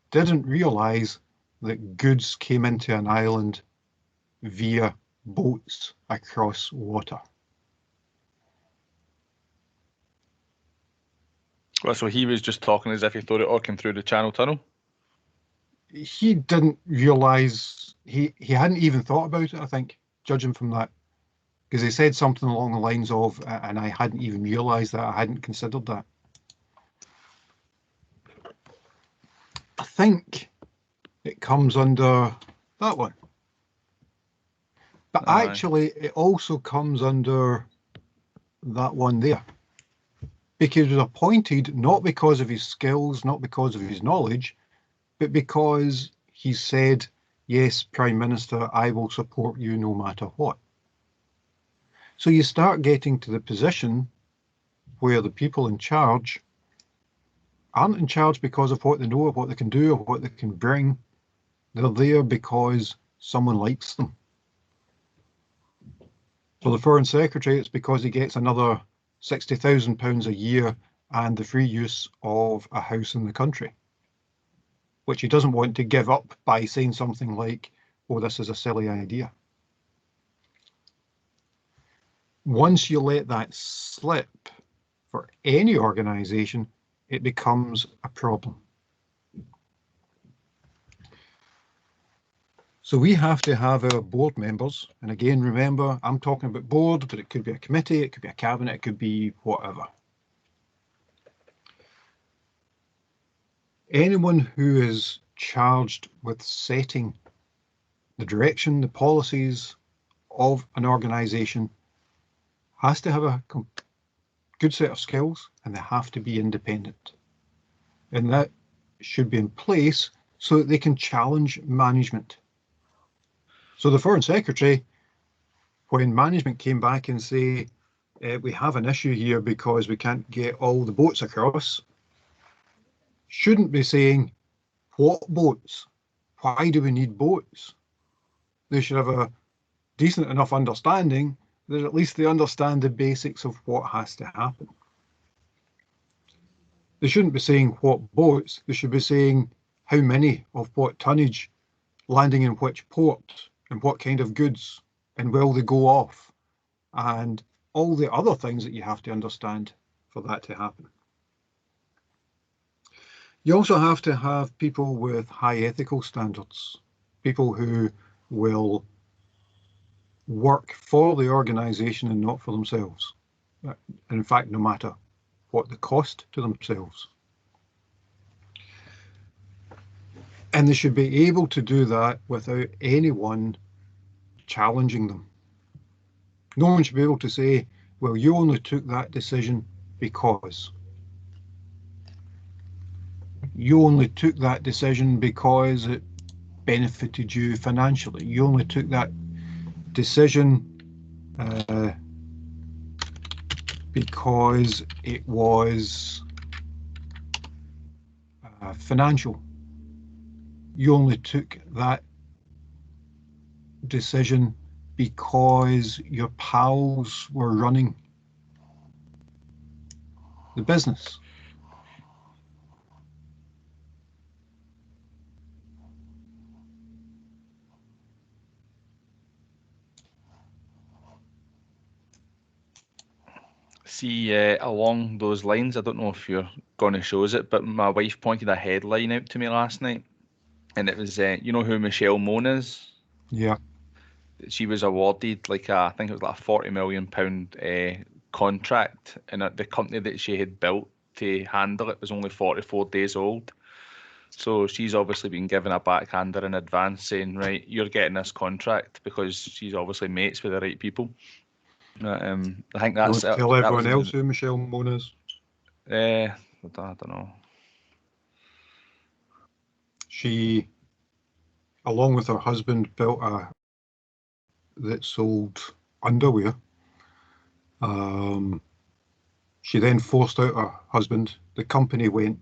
A: didn't realise that goods came into an island via boats across water.
C: Well, so he was just talking as if he thought it all came through the Channel Tunnel?
A: He didn't realise, he hadn't even thought about it, I think, judging from that. Because he said something along the lines of, and I hadn't even realised that, I hadn't considered that. I think it comes under that one. But actually, it also comes under that one there. Because he was appointed not because of his skills, not because of his knowledge, but because he said, yes, Prime Minister, I will support you no matter what. So you start getting to the position where the people in charge aren't in charge because of what they know, or what they can do, or what they can bring. They're there because someone likes them. For the Foreign Secretary, it's because he gets another £60,000 a year and the free use of a house in the country, which he doesn't want to give up by saying something like, oh, this is a silly idea. Once you let that slip for any organisation, it becomes a problem. So we have to have our board members, and again, remember, I'm talking about board, but it could be a committee, it could be a cabinet, it could be whatever. Anyone who is charged with setting the direction, the policies of an organisation has to have a good set of skills, and they have to be independent. And that should be in place so that they can challenge management. So the Foreign Secretary, when management came back and say, we have an issue here because we can't get all the boats across, shouldn't be saying, what boats? Why do we need boats? They should have a decent enough understanding that at least they understand the basics of what has to happen. They shouldn't be saying what boats, they should be saying how many of what tonnage, landing in which port, and what kind of goods, and will they go off, and all the other things that you have to understand for that to happen. You also have to have people with high ethical standards, people who will work for the organisation and not for themselves. In fact, no matter what the cost to themselves. And they should be able to do that without anyone challenging them. No one should be able to say, well, you only took that decision because. You only took that decision because it benefited you financially. You only took that decision because it was financial. You only took that decision because your pals were running the business.
C: See, along those lines, I don't know if you're going to show us it, but my wife pointed a headline out to me last night, and it was, you know who Michelle Mone is?
A: Yeah.
C: She was awarded like I think it was like a £40 million contract, and the company that she had built to handle it was only 44 days old. So she's obviously been given a backhander in advance saying, right, you're getting this contract, because she's obviously mates with the right people. I think that's
A: Don't tell everyone else who Michelle Mone is.
C: I don't know.
A: She, along with her husband, built a that sold underwear. She then forced out her husband. The company went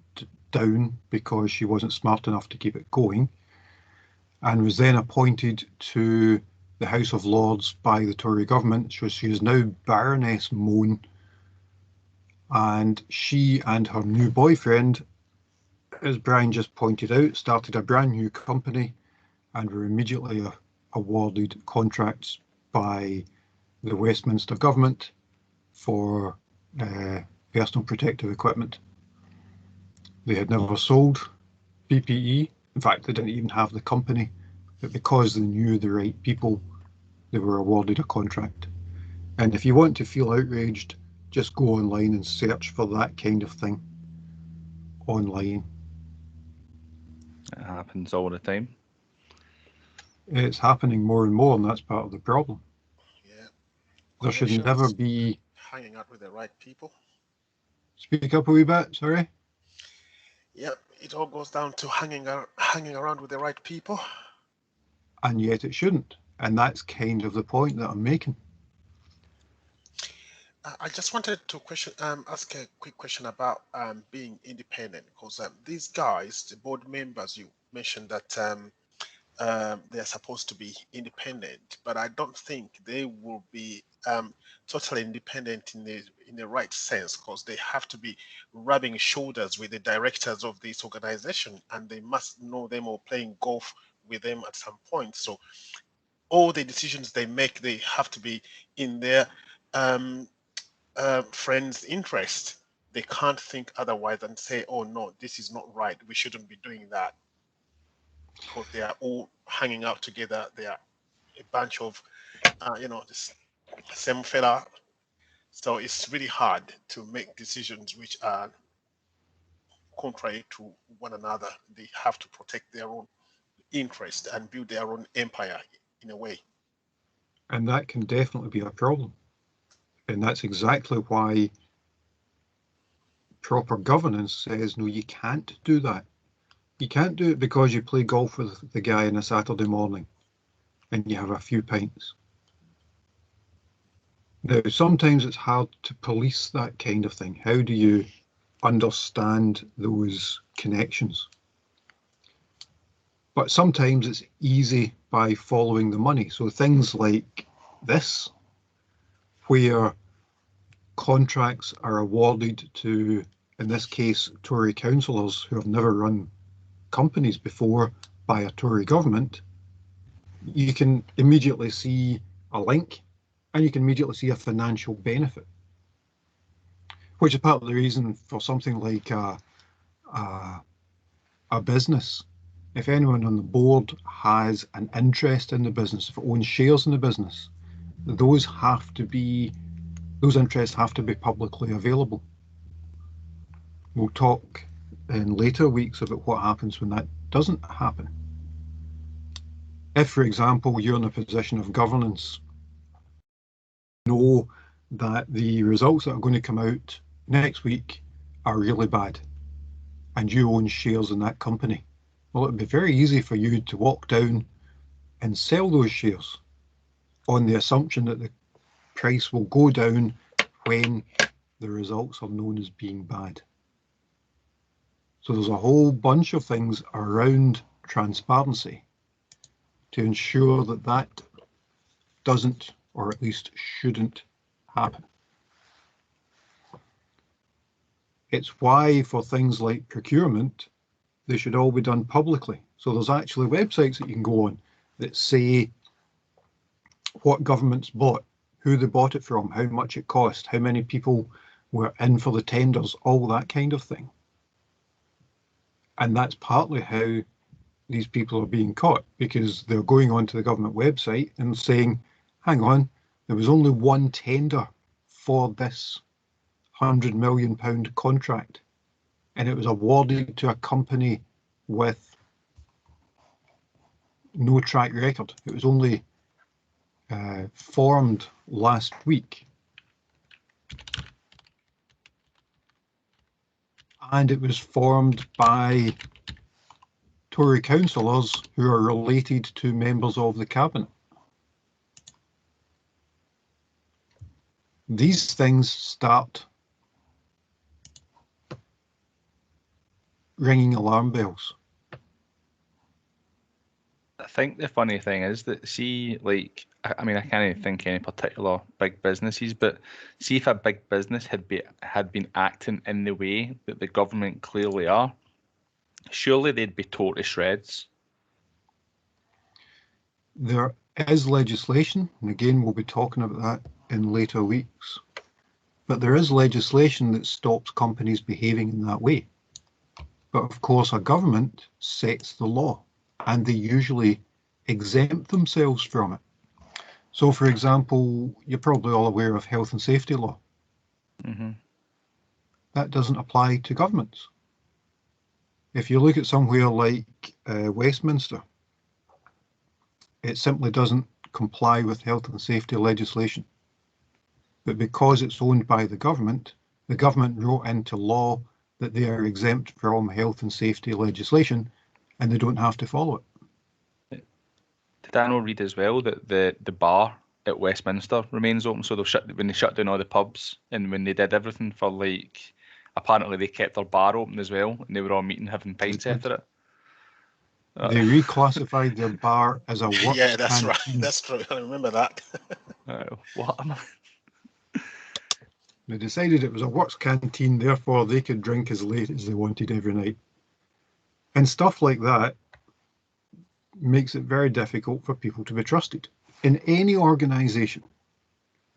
A: down because she wasn't smart enough to keep it going, and was then appointed to the House of Lords by the Tory government. So she is now Baroness Mone, and she and her new boyfriend, as Brian just pointed out, started a brand new company and were immediately awarded contracts by the Westminster government for personal protective equipment. They had never sold PPE. In fact, they didn't even have the company, but because they knew the right people, they were awarded a contract. And if you want to feel outraged, just go online and search for that kind of thing online.
C: It happens all the time.
A: It's happening more and more, and that's part of the problem.
B: Yeah.
A: There should never be
B: hanging out with the right people.
A: Speak up a wee bit, sorry.
B: Yep, it all goes down to hanging around with the right people.
A: And yet it shouldn't. And that's kind of the point that I'm making.
B: I just wanted to ask a quick question about being independent, because these guys, the board members, you mentioned that they are supposed to be independent, but I don't think they will be totally independent in the right sense, because they have to be rubbing shoulders with the directors of this organization, and they must know them or playing golf with them at some point. So all the decisions they make, they have to be in their friends' interest. They can't think otherwise and say, oh no, this is not right, we shouldn't be doing that. because they are all hanging out together. They are a bunch of, this same fella. So it's really hard to make decisions which are contrary to one another. They have to protect their own interest and build their own empire in a way.
A: And that can definitely be a problem. And that's exactly why proper governance says, no, you can't do that. You can't do it because you play golf with the guy on a Saturday morning and you have a few pints. Now, sometimes it's hard to police that kind of thing. How do you understand those connections? But sometimes it's easy by following the money. So things like this, where contracts are awarded to, in this case, Tory councillors who have never run companies before by a Tory government, you can immediately see a link and you can immediately see a financial benefit, which is part of the reason for something like a business. If anyone on the board has an interest in the business, if it owns shares in the business, those interests have to be publicly available. We'll talk in later weeks about what happens when that doesn't happen. If, for example, you're in a position of governance, know that the results that are going to come out next week are really bad, and you own shares in that company, well, it would be very easy for you to walk down and sell those shares on the assumption that the price will go down when the results are known as being bad. So there's a whole bunch of things around transparency to ensure that that doesn't, or at least shouldn't, happen. It's why for things like procurement, they should all be done publicly. So there's actually websites that you can go on that say what governments bought, who they bought it from, how much it cost, how many people were in for the tenders, all that kind of thing. And that's partly how these people are being caught, because they're going onto the government website and saying, hang on, there was only one tender for this £100 million contract, and it was awarded to a company with no track record. It was only formed last week. And it was formed by Tory councillors who are related to members of the cabinet. These things start ringing alarm bells.
C: I think the funny thing is that, see, like, I mean, I can't even think any particular big businesses, but see if a big business had been acting in the way that the government clearly are, surely they'd be tore to shreds.
A: There is legislation, and again, we'll be talking about that in later weeks, but there is legislation that stops companies behaving in that way. But of course, a government sets the law, and they usually exempt themselves from it. So, for example, you're probably all aware of health and safety law.
C: Mm-hmm.
A: That doesn't apply to governments. If you look at somewhere like Westminster, it simply doesn't comply with health and safety legislation. But because it's owned by the government wrote into law that they are exempt from health and safety legislation, and they don't have to follow it.
C: Did I not read as well that the bar at Westminster remains open? So when they shut down all the pubs, and when they did everything for, like, apparently they kept their bar open as well, and they were all meeting, having pints after it.
A: They reclassified their bar as a works
B: Yeah, that's
A: canteen.
B: right. That's true. I remember that.
C: What am I?
A: They decided it was a works canteen, therefore they could drink as late as they wanted every night. And stuff like that makes it very difficult for people to be trusted in any organisation.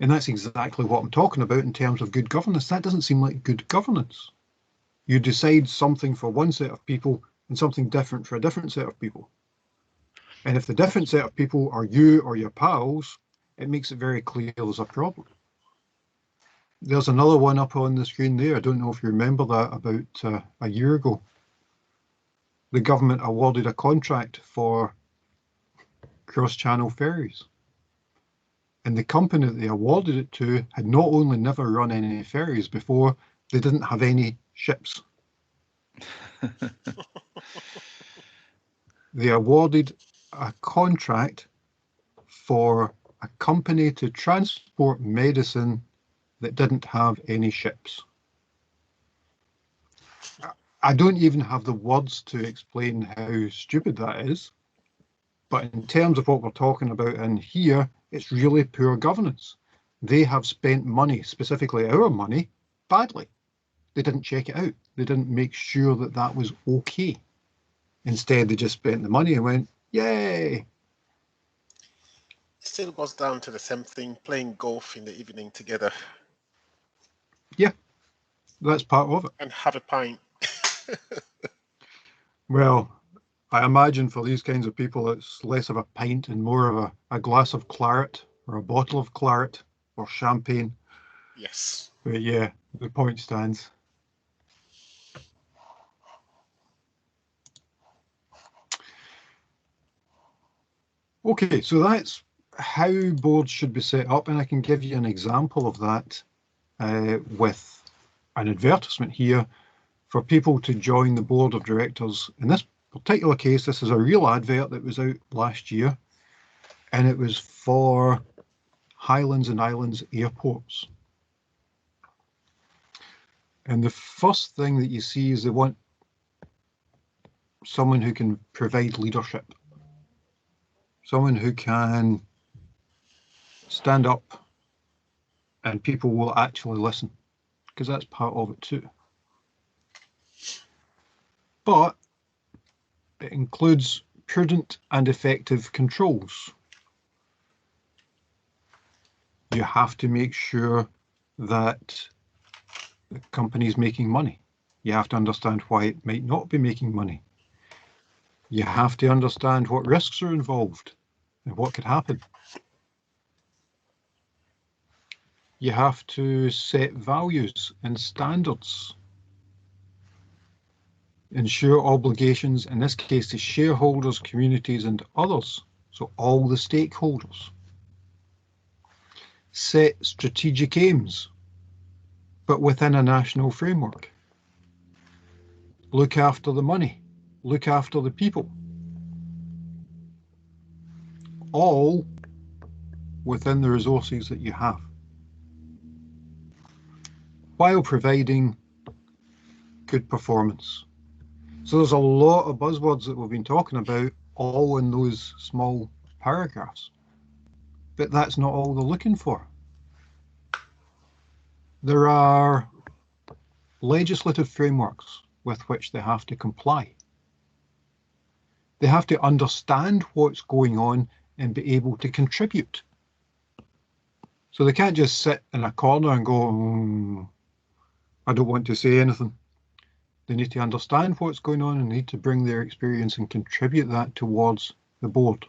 A: And that's exactly what I'm talking about in terms of good governance. That doesn't seem like good governance. You decide something for one set of people and something different for a different set of people. And if the different set of people are you or your pals, it makes it very clear there's a problem. There's another one up on the screen there. I don't know if you remember that, about a year ago. The government awarded a contract for cross-channel ferries. And the company that they awarded it to had not only never run any ferries before, they didn't have any ships. They awarded a contract for a company to transport medicine that didn't have any ships. I don't even have the words to explain how stupid that is. But in terms of what we're talking about in here, it's really poor governance. They have spent money, specifically our money, badly. They didn't check it out. They didn't make sure that that was okay. Instead, they just spent the money and went, yay.
B: It still goes down to the same thing, playing golf in the evening together.
A: Yeah, that's part of it.
B: And have a pint.
A: Well, I imagine for these kinds of people, it's less of a pint and more of a glass of claret or a bottle of claret or champagne.
B: Yes.
A: But yeah, the point stands. Okay, so that's how boards should be set up, and I can give you an example of that with an advertisement here for people to join the board of directors. In this particular case, this is a real advert that was out last year, and it was for Highlands and Islands airports. And the first thing that you see is they want someone who can provide leadership, someone who can stand up and people will actually listen, because that's part of it too. But it includes prudent and effective controls. You have to make sure that the company is making money. You have to understand why it might not be making money. You have to understand what risks are involved and what could happen. You have to set values and standards. Ensure obligations, in this case to shareholders, communities and others, so all the stakeholders. Set strategic aims, but within a national framework. Look after the money, look after the people. All within the resources that you have, while providing good performance. So there's a lot of buzzwords that we've been talking about, all in those small paragraphs. But that's not all they're looking for. There are legislative frameworks with which they have to comply. They have to understand what's going on and be able to contribute. So they can't just sit in a corner and go, I don't want to say anything. They need to understand what's going on and need to bring their experience and contribute that towards the board,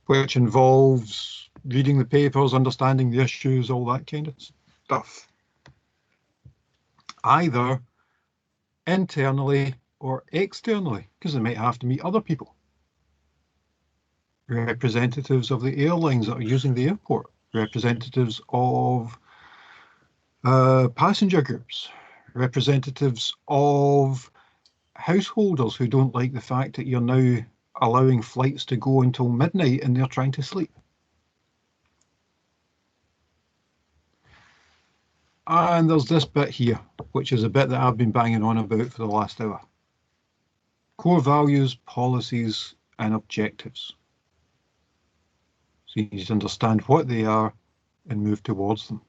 A: which involves reading the papers, understanding the issues, all that kind of stuff. Either internally or externally, because they might have to meet other people. Representatives of the airlines that are using the airport, representatives of passenger groups, representatives of householders who don't like the fact that you're now allowing flights to go until midnight and they're trying to sleep. And there's this bit here, which is a bit that I've been banging on about for the last hour. Core values, policies, and objectives. So you need to understand what they are and move towards them.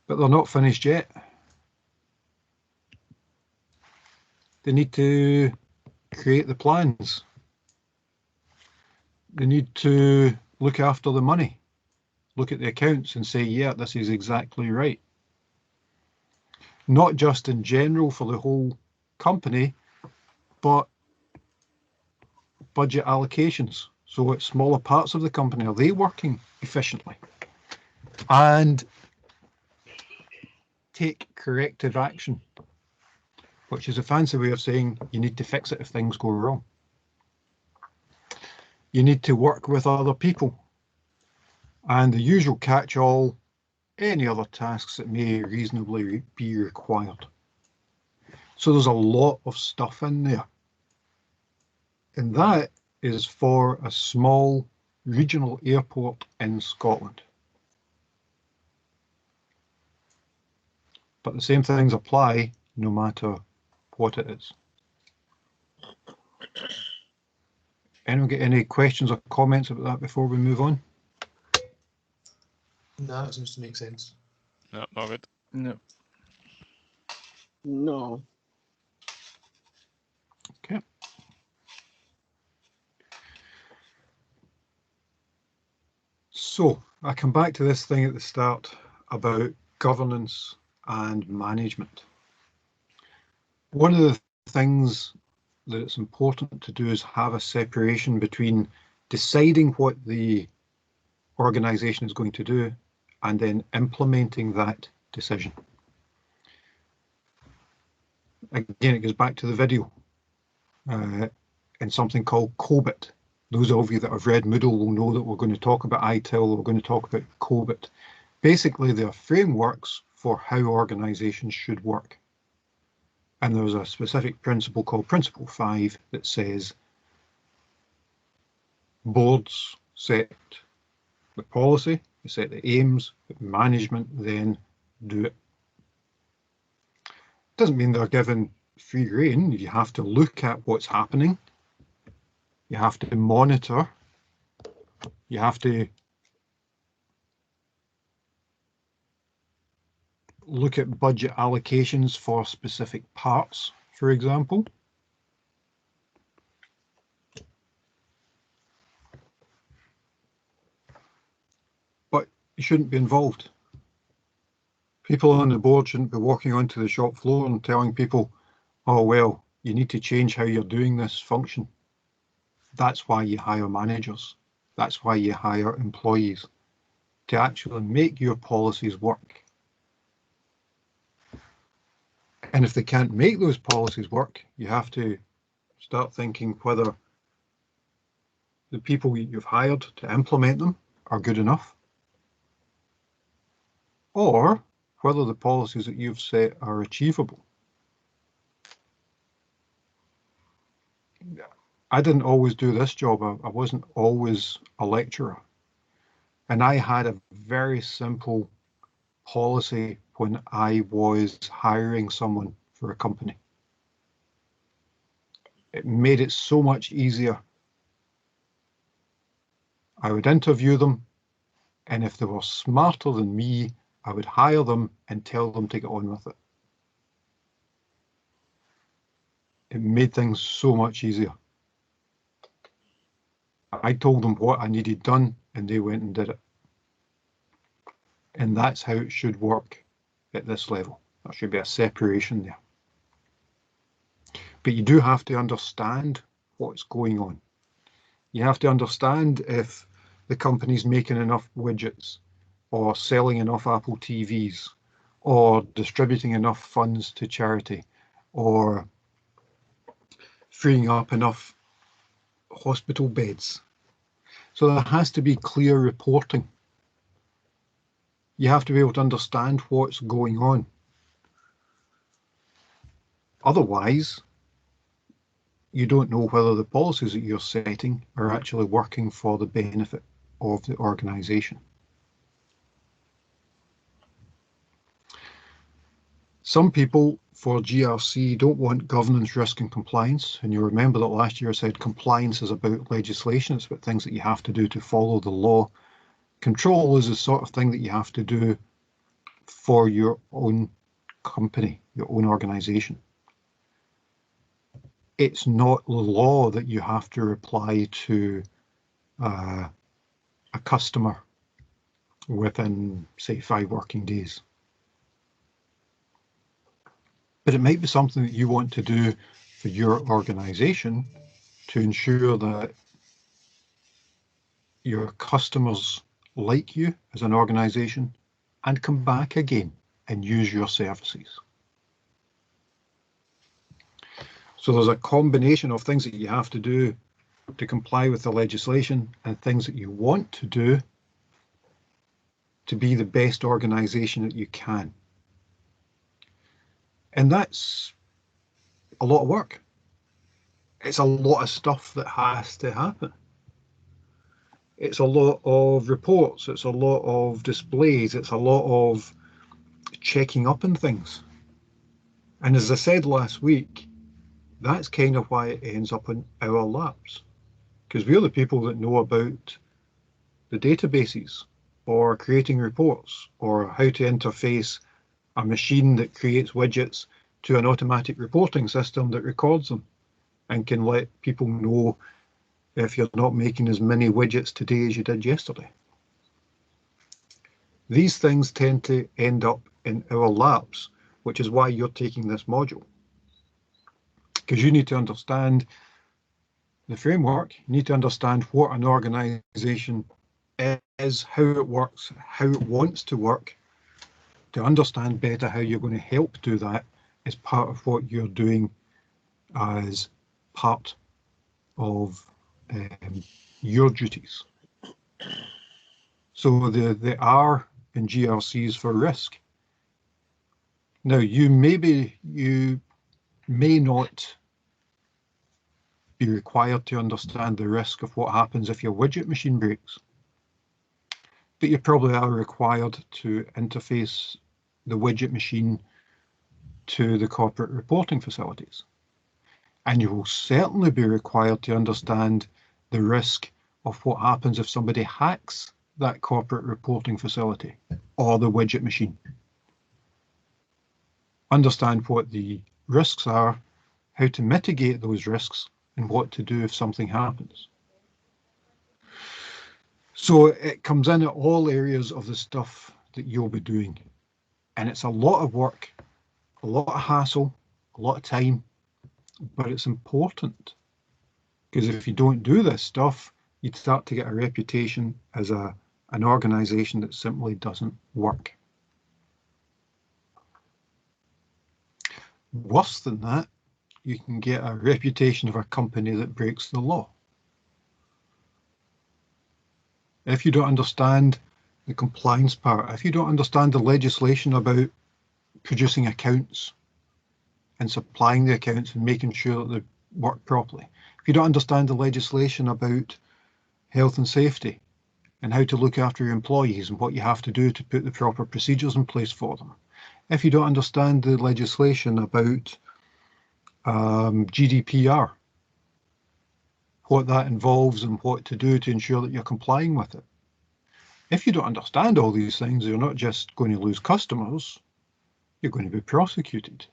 A: But they're not finished yet. They need to create the plans. They need to look after the money, look at the accounts and say, yeah, this is exactly right. Not just in general for the whole company, but budget allocations. So at smaller parts of the company, are they working efficiently? And take corrective action, which is a fancy way of saying you need to fix it if things go wrong. You need to work with other people. And the usual catch-all, any other tasks that may reasonably be required. So there's a lot of stuff in there. And that is for a small regional airport in Scotland. But the same things apply no matter what it is. Anyone get any questions or comments about that before we move on?
D: No, it seems to make sense.
J: No, not good.
C: No.
F: No.
A: Okay. So I come back to this thing at the start about governance and management. One of the things that it's important to do is have a separation between deciding what the organization is going to do and then implementing that decision. Again, it goes back to the video in something called COBIT. Those of you that have read Moodle will know that we're going to talk about ITIL, we're going to talk about COBIT. Basically, they're frameworks for how organizations should work. And there's a specific principle called Principle 5 that says boards set the policy, they set the aims, but management then do it. Doesn't mean they're given free rein. You have to look at what's happening. You have to monitor. You have to look at budget allocations for specific parts, for example. But you shouldn't be involved. People on the board shouldn't be walking onto the shop floor and telling people, oh, well, you need to change how you're doing this function. That's why you hire managers. That's why you hire employees, to actually make your policies work. And if they can't make those policies work, you have to start thinking whether the people you've hired to implement them are good enough, or whether the policies that you've set are achievable. I didn't always do this job. I wasn't always a lecturer. And I had a very simple policy when I was hiring someone for a company. It made it so much easier. I would interview them, and if they were smarter than me, I would hire them and tell them to get on with it. It made things so much easier. I told them what I needed done, and they went and did it. And that's how it should work at this level. There should be a separation there. But you do have to understand what's going on. You have to understand if the company's making enough widgets, or selling enough Apple TVs, or distributing enough funds to charity, or freeing up enough hospital beds. So there has to be clear reporting. You have to be able to understand what's going on. Otherwise, you don't know whether the policies that you're setting are actually working for the benefit of the organization. Some people for GRC don't want governance, risk and compliance. And you remember that last year I said compliance is about legislation. It's about things that you have to do to follow the law. Control is the sort of thing that you have to do for your own company, your own organization. It's not the law that you have to reply to a customer within, say, 5 working days. But it might be something that you want to do for your organization to ensure that your customers like you as an organization and come back again and use your services. So there's a combination of things that you have to do to comply with the legislation and things that you want to do to be the best organization that you can. And that's a lot of work. It's a lot of stuff that has to happen. It's a lot of reports, it's a lot of displays, it's a lot of checking up on things. And as I said last week, that's kind of why it ends up in our laps, because we're the people that know about the databases or creating reports or how to interface a machine that creates widgets to an automatic reporting system that records them and can let people know if you're not making as many widgets today as you did yesterday. These things tend to end up in our laps, which is why you're taking this module. Because you need to understand the framework, you need to understand what an organization is, how it works, how it wants to work, to understand better how you're going to help do that as part of what you're doing as part of your duties. So the R in GRC is for risk. Now you may not be required to understand the risk of what happens if your widget machine breaks, but you probably are required to interface the widget machine to the corporate reporting facilities. And you will certainly be required to understand the risk of what happens if somebody hacks that corporate reporting facility or the widget machine. Understand what the risks are, how to mitigate those risks, and what to do if something happens. So it comes in at all areas of the stuff that you'll be doing. And it's a lot of work, a lot of hassle, a lot of time, but it's important. Because if you don't do this stuff, you'd start to get a reputation as an organization that simply doesn't work. Worse than that, you can get a reputation of a company that breaks the law. If you don't understand the compliance part, if you don't understand the legislation about producing accounts and supplying the accounts and making sure that they work properly, if you don't understand the legislation about health and safety and how to look after your employees and what you have to do to put the proper procedures in place for them, if you don't understand the legislation about GDPR, what that involves and what to do to ensure that you're complying with it. If you don't understand all these things, you're not just going to lose customers, you're going to be prosecuted.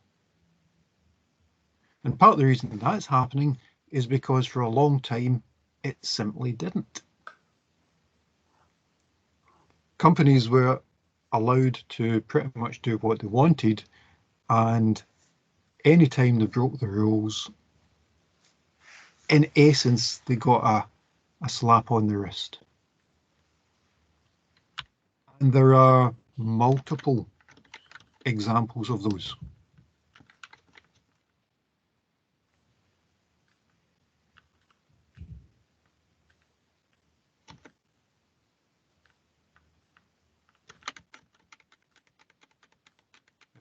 A: And part of the reason that's happening is because for a long time, it simply didn't. Companies were allowed to pretty much do what they wanted, and anytime they broke the rules, in essence, they got a slap on the wrist. And there are multiple examples of those.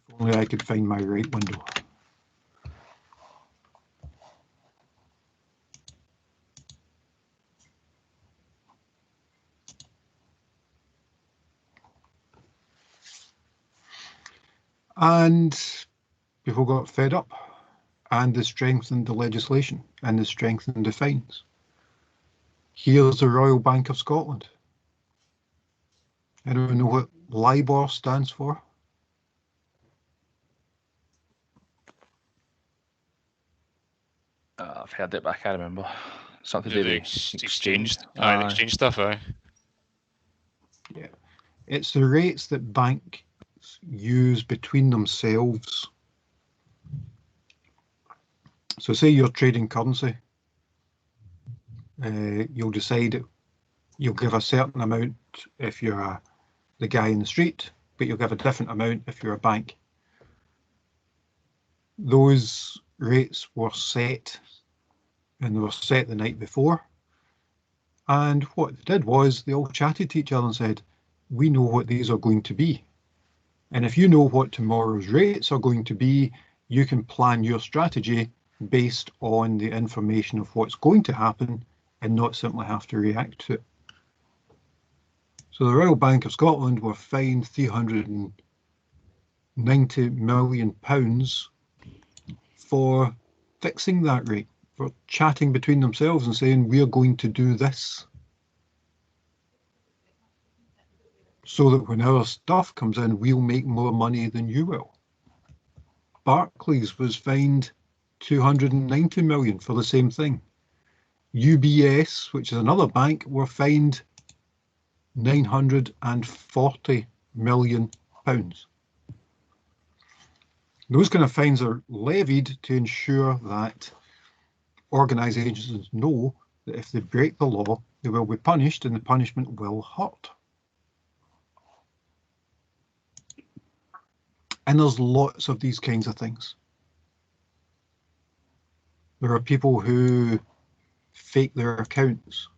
A: If only I could find my right window. And people got fed up, and they strengthened the legislation and they strengthened the fines. Here's the Royal Bank of Scotland. I don't know what LIBOR stands for.
C: I've heard it, but I can't remember. Something to do with
J: exchange. Exchange stuff, aye.
A: Yeah, it's the rates that banks use between themselves. So say you're trading currency you'll decide you'll give a certain amount if you're the guy in the street, but you'll give a different amount if you're a bank. Those rates were set, and they were set the night before. And what they did was they all chatted to each other and said, we know what these are going to be. And if you know what tomorrow's rates are going to be, you can plan your strategy based on the information of what's going to happen and not simply have to react to it. So the Royal Bank of Scotland were fined £390 million for fixing that rate, for chatting between themselves and saying, we're going to do this. So that when our stuff comes in, we'll make more money than you will. Barclays was fined 290 million for the same thing. UBS, which is another bank, were fined 940 million pounds. Those kind of fines are levied to ensure that organisations know that if they break the law, they will be punished, and the punishment will hurt. And there's lots of these kinds of things. There are people who fake their accounts.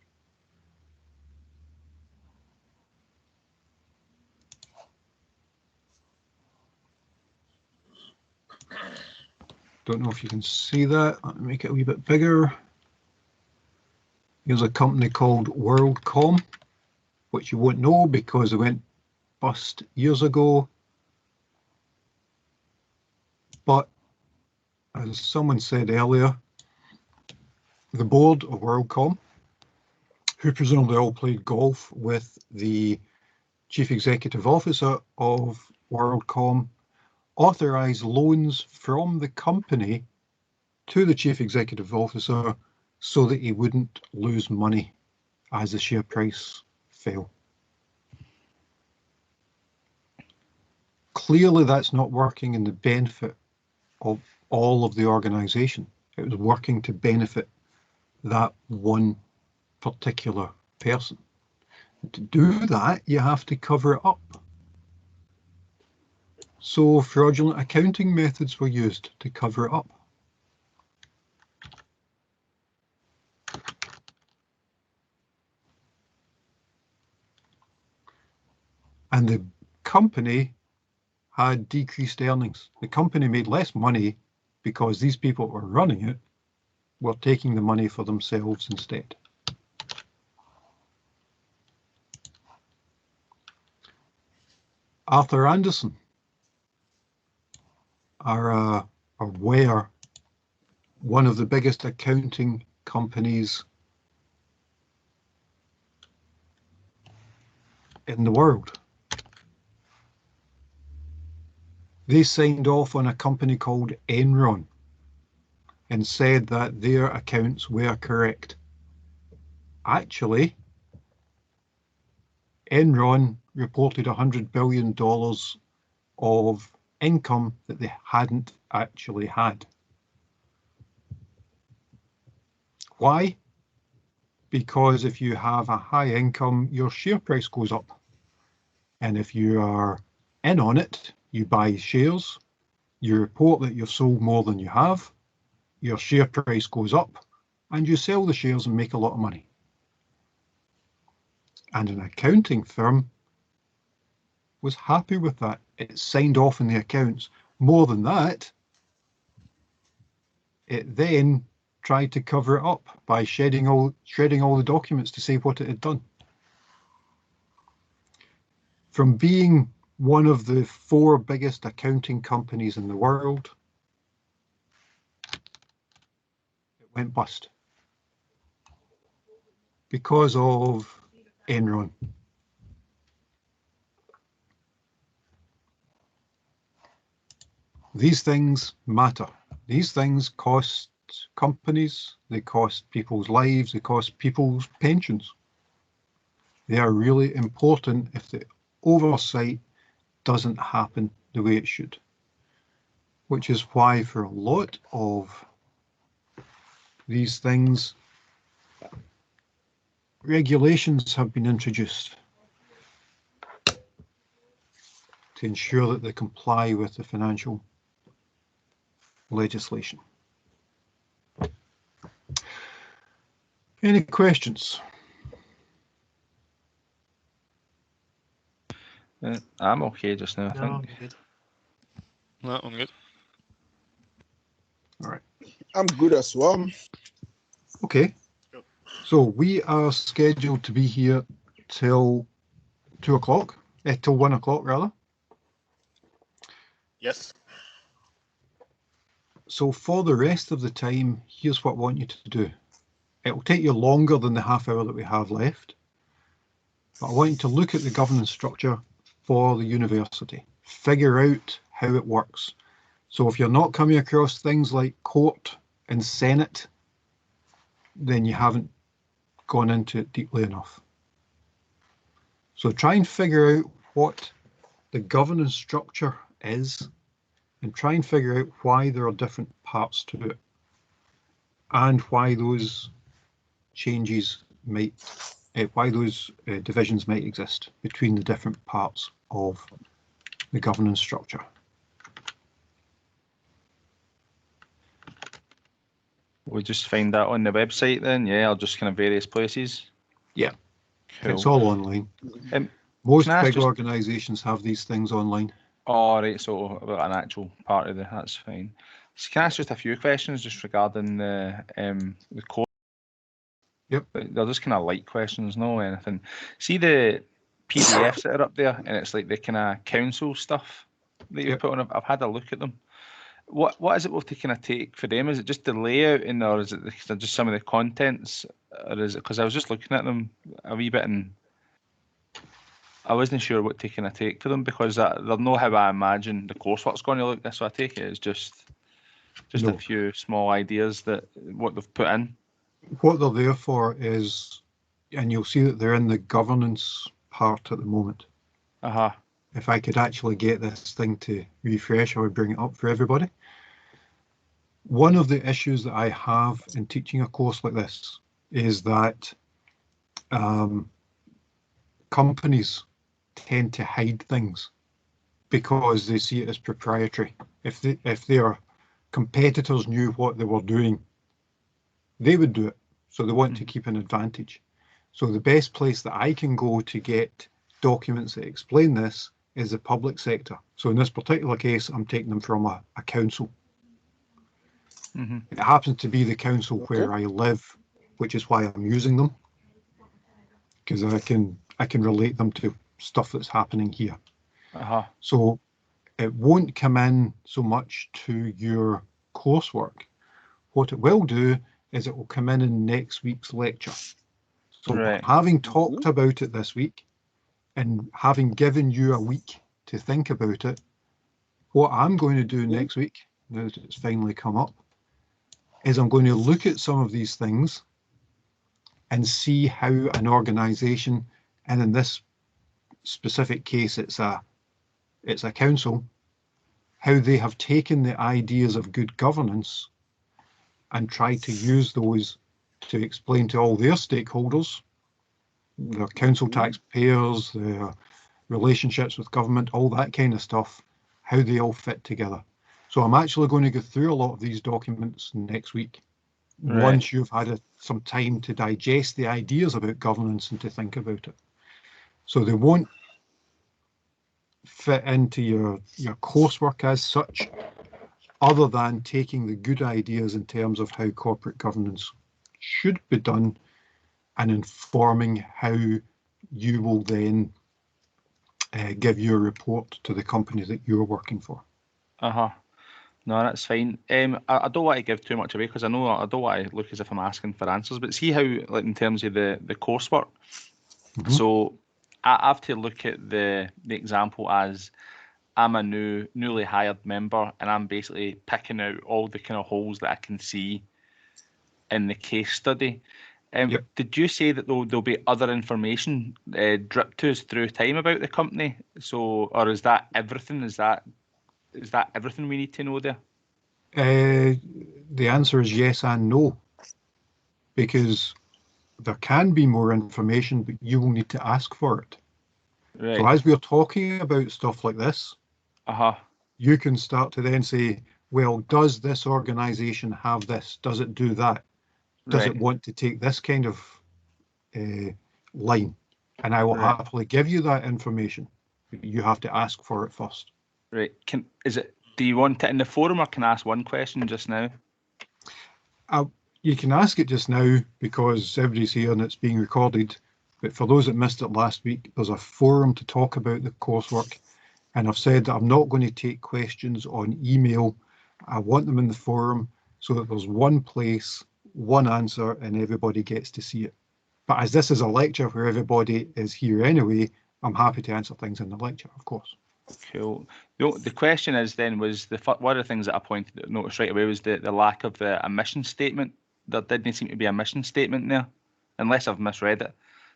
A: Don't know if you can see that. Let me make it a wee bit bigger. Here's a company called WorldCom, which you won't know because they went bust years ago. But as someone said earlier, the board of WorldCom, who presumably all played golf with the chief executive officer of WorldCom, authorised loans from the company to the chief executive officer so that he wouldn't lose money as the share price fell. Clearly that's not working in the benefit of all of the organisation. It was working to benefit that one particular person. To do that, you have to cover it up. So fraudulent accounting methods were used to cover it up. And the company had decreased earnings. The company made less money because these people who were running it were taking the money for themselves instead. Arthur Andersen were one of the biggest accounting companies in the world. They signed off on a company called Enron and said that their accounts were correct. Actually, Enron reported $100 billion of income that they hadn't actually had. Why? Because if you have a high income, your share price goes up. And if you are in on it, you buy shares, you report that you've sold more than you have, your share price goes up, and you sell the shares and make a lot of money. And an accounting firm was happy with that. It signed off in the accounts. More than that, it then tried to cover it up by shredding all the documents to say what it had done. From being one of the 4 biggest accounting companies in the world, it went bust because of Enron. These things matter. These things cost companies, they cost people's lives, they cost people's pensions. They are really important if the oversight doesn't happen the way it should. Which is why for a lot of these things, regulations have been introduced to ensure that they comply with the financial legislation. Any questions?
C: I'm okay just now, I
D: No,
C: think.
D: I'm good.
J: No, I'm good.
A: All right.
F: I'm good as well.
A: Okay. So we are scheduled to be here till 2 o'clock, till 1 o'clock rather.
B: Yes.
A: So for the rest of the time, here's what I want you to do. It will take you longer than the half hour that we have left, but I want you to look at the governance structure for the university, figure out how it works. So if you're not coming across things like court and senate, then you haven't gone into it deeply enough. So try and figure out what the governance structure is and try and figure out why there are different parts to it and why those changes might, why those divisions might exist between the different parts of the governance structure.
C: We just find that on the website then, yeah, or just kind of various places?
A: Yeah,
C: cool.
A: It's all online. Most big organisations have these things online.
C: Oh, right, so about an actual part of that's fine. So can I ask just a few questions just regarding the course?
A: Yep.
C: They're just kind of light questions, no anything. See the PDFs that are up there, and it's like the kind of council stuff that you put on. I've had a look at them. What is it we've to kind of take for them? Is it just the layout, or is it just some of the contents, or is it because I was just looking at them a wee bit and I wasn't sure what to kind of take for them because they're not how I imagine the coursework's going to look. So I take it as just a few small ideas that what they've put in.
A: What they're there for is, and you'll see that they're in the governance part at the moment. If I could actually get this thing to refresh, I would bring it up for everybody. One of the issues that I have in teaching a course like this is that companies tend to hide things because they see it as proprietary. If their competitors knew what they were doing, they would do it. So they want to keep an advantage. So the best place that I can go to get documents that explain this is the public sector. So in this particular case, I'm taking them from a council. It happens to be the council where I live, which is why I'm using them, because I can relate them to stuff that's happening here. So it won't come in so much to your coursework. What it will do is it will come in next week's lecture. So having talked about it this week and having given you a week to think about it, what I'm going to do next week, now that it's finally come up, is I'm going to look at some of these things and see how an organisation, and in this specific case it's a council, how they have taken the ideas of good governance and tried to use those to explain to all their stakeholders, their council taxpayers, their relationships with government, all that kind of stuff, how they all fit together. So I'm actually going to go through a lot of these documents next week, once you've had some time to digest the ideas about governance and to think about it. So they won't fit into your coursework as such, other than taking the good ideas in terms of how corporate governance should be done and informing how you will then give your report to the company that you're working for.
C: No, that's fine. I don't want to give too much away because I know I don't want to look as if I'm asking for answers, but see how, like, in terms of the coursework. So I have to look at the example as I'm a newly hired member and I'm basically picking out all the kind of holes that I can see in the case study. Did you say that there'll be other information dripped to us through time about the company? So, or is that everything? Is that everything we need to know there?
A: The answer is yes and no, because there can be more information, but you will need to ask for it.
C: Right.
A: So as we're talking about stuff like this, you can start to then say, well, does this organization have this? Does it do that? Does it want to take this kind of line? And I will happily give you that information. You have to ask for it first.
C: Right. Do you want it in the forum, or can I ask one question just now?
A: You can ask it just now because everybody's here and it's being recorded. But for those that missed it last week, there's a forum to talk about the coursework. And I've said that I'm not going to take questions on email. I want them in the forum so that there's one place, one answer, and everybody gets to see it. But as this is a lecture where everybody is here anyway, I'm happy to answer things in the lecture, of course.
C: Cool. The question is then, was one of the things that I noticed right away was the lack of a mission statement. There didn't seem to be a mission statement there, unless I've misread it.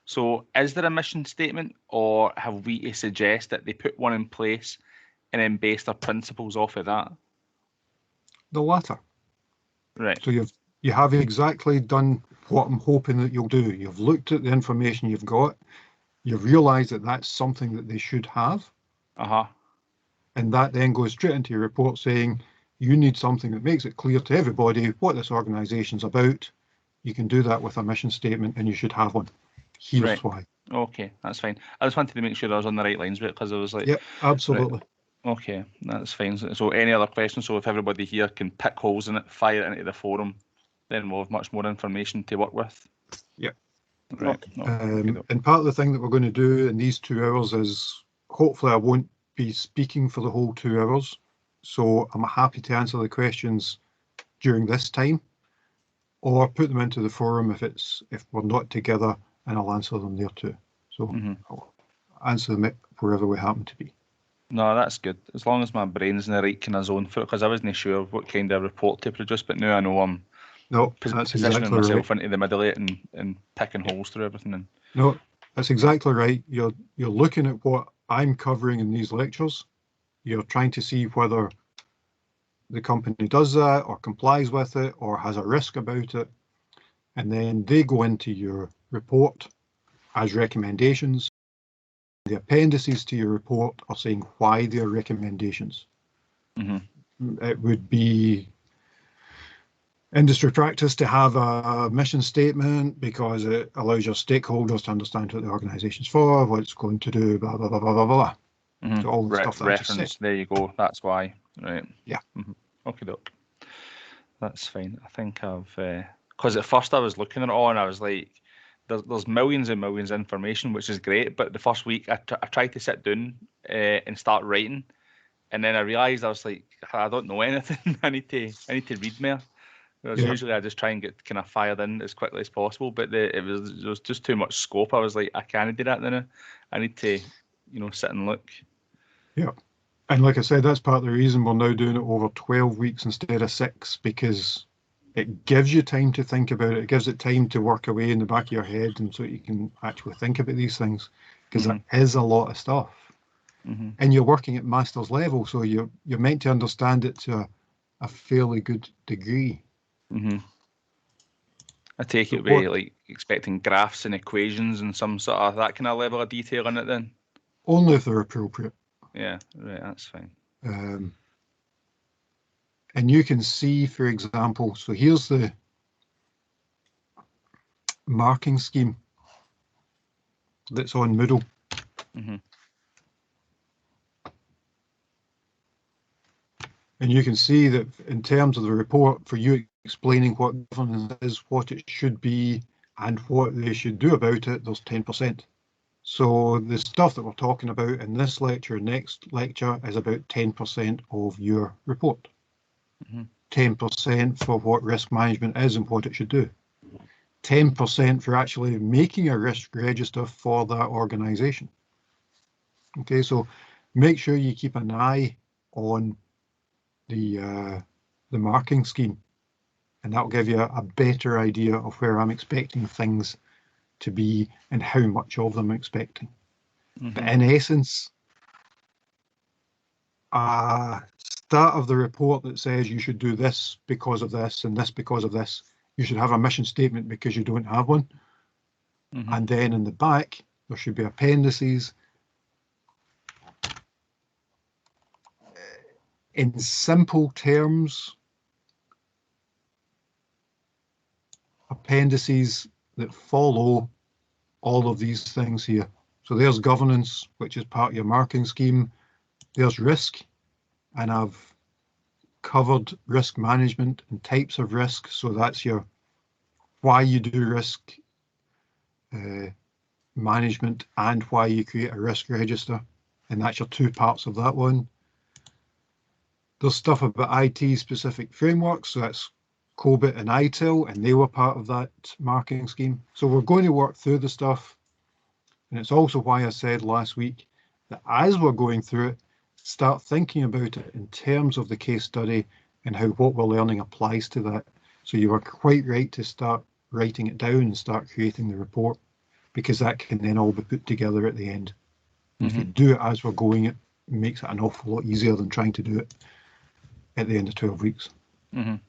C: So is there a mission statement, or have we to suggest that they put one in place and then base their principles off of that?
A: The latter.
C: Right.
A: So you have exactly done what I'm hoping that you'll do. You've looked at the information you've got. You've realised that that's something that they should have. And that then goes straight into your report saying you need something that makes it clear to everybody what this organisation's about. You can do that with a mission statement, and you should have one. Here's why.
C: Okay, that's fine. I just wanted to make sure I was on the right lines with it, because I was like,
A: yeah, absolutely.
C: Right. Okay, that's fine. So any other questions? So if everybody here can pick holes in it, fire it into the forum, then we'll have much more information to work with.
A: Yeah.
C: Right.
A: And part of the thing that we're going to do in these 2 hours is hopefully I won't be speaking for the whole 2 hours. So I'm happy to answer the questions during this time, or put them into the forum if we're not together, and I'll answer them there too. So I'll answer them wherever we happen to be.
C: No, that's good. As long as my brain's in the right kind of zone for it, because I wasn't sure what kind of report to produce, but now I know I'm positioning myself into the middle of it and picking holes through everything.
A: No, that's exactly right. You're looking at what I'm covering in these lectures. You're trying to see whether the company does that or complies with it or has a risk about it. And then they go into your report as recommendations. The appendices to your report are saying why they're recommendations. It would be industry practice to have a mission statement because it allows your stakeholders to understand what the organisation's for, what it's going to do, blah, blah, blah, blah, blah, blah. So all the stuff that
C: reference, there you go. That's why. Right.
A: Yeah.
C: Okay, doke. That's fine. I think I've because at first I was looking at it all and I was like, there's millions and millions of information, which is great. But the first week I tried to sit down and start writing, and then I realised I was like, I don't know anything. I need to read more. Usually I just try and get kind of fired in as quickly as possible, but there was just too much scope. I was like, I can't do that now. I need to, sit and look.
A: Yeah. And like I said, that's part of the reason we're now doing it over 12 weeks instead of 6, because it gives you time to think about it. It gives it time to work away in the back of your head, and so you can actually think about these things, because there is a lot of stuff. And you're working at master's level, so you're meant to understand it to a fairly good degree.
C: I take it we're like expecting graphs and equations and some sort of that kind of level of detail in it then?
A: Only if they're appropriate.
C: Yeah, right, that's fine.
A: And you can see, for example, so here's the marking scheme that's on Moodle. And you can see that in terms of the report, for you explaining what governance is, what it should be, and what they should do about it, there's 10%. So the stuff that we're talking about in this lecture, next lecture, is about 10% of your report. 10% for what risk management is and what it should do. 10% for actually making a risk register for that organisation. Okay, so make sure you keep an eye on the marking scheme, and that'll give you a better idea of where I'm expecting things to be and how much of them I'm expecting. But in essence, start of the report that says you should do this because of this and this because of this, you should have a mission statement because you don't have one. And then in the back, there should be appendices. In simple terms, appendices that follow all of these things here. So there's governance, which is part of your marking scheme. There's risk, and I've covered risk management and types of risk. So that's your why you do risk management and why you create a risk register. And that's your two parts of that one. There's stuff about IT specific frameworks. So that's COBIT and ITIL, and they were part of that marking scheme. So we're going to work through the stuff. And it's also why I said last week that as we're going through it, start thinking about it in terms of the case study and how what we're learning applies to that. So you were quite right to start writing it down and start creating the report, because that can then all be put together at the end. If you do it as we're going, it makes it an awful lot easier than trying to do it at the end of 12 weeks.
C: Because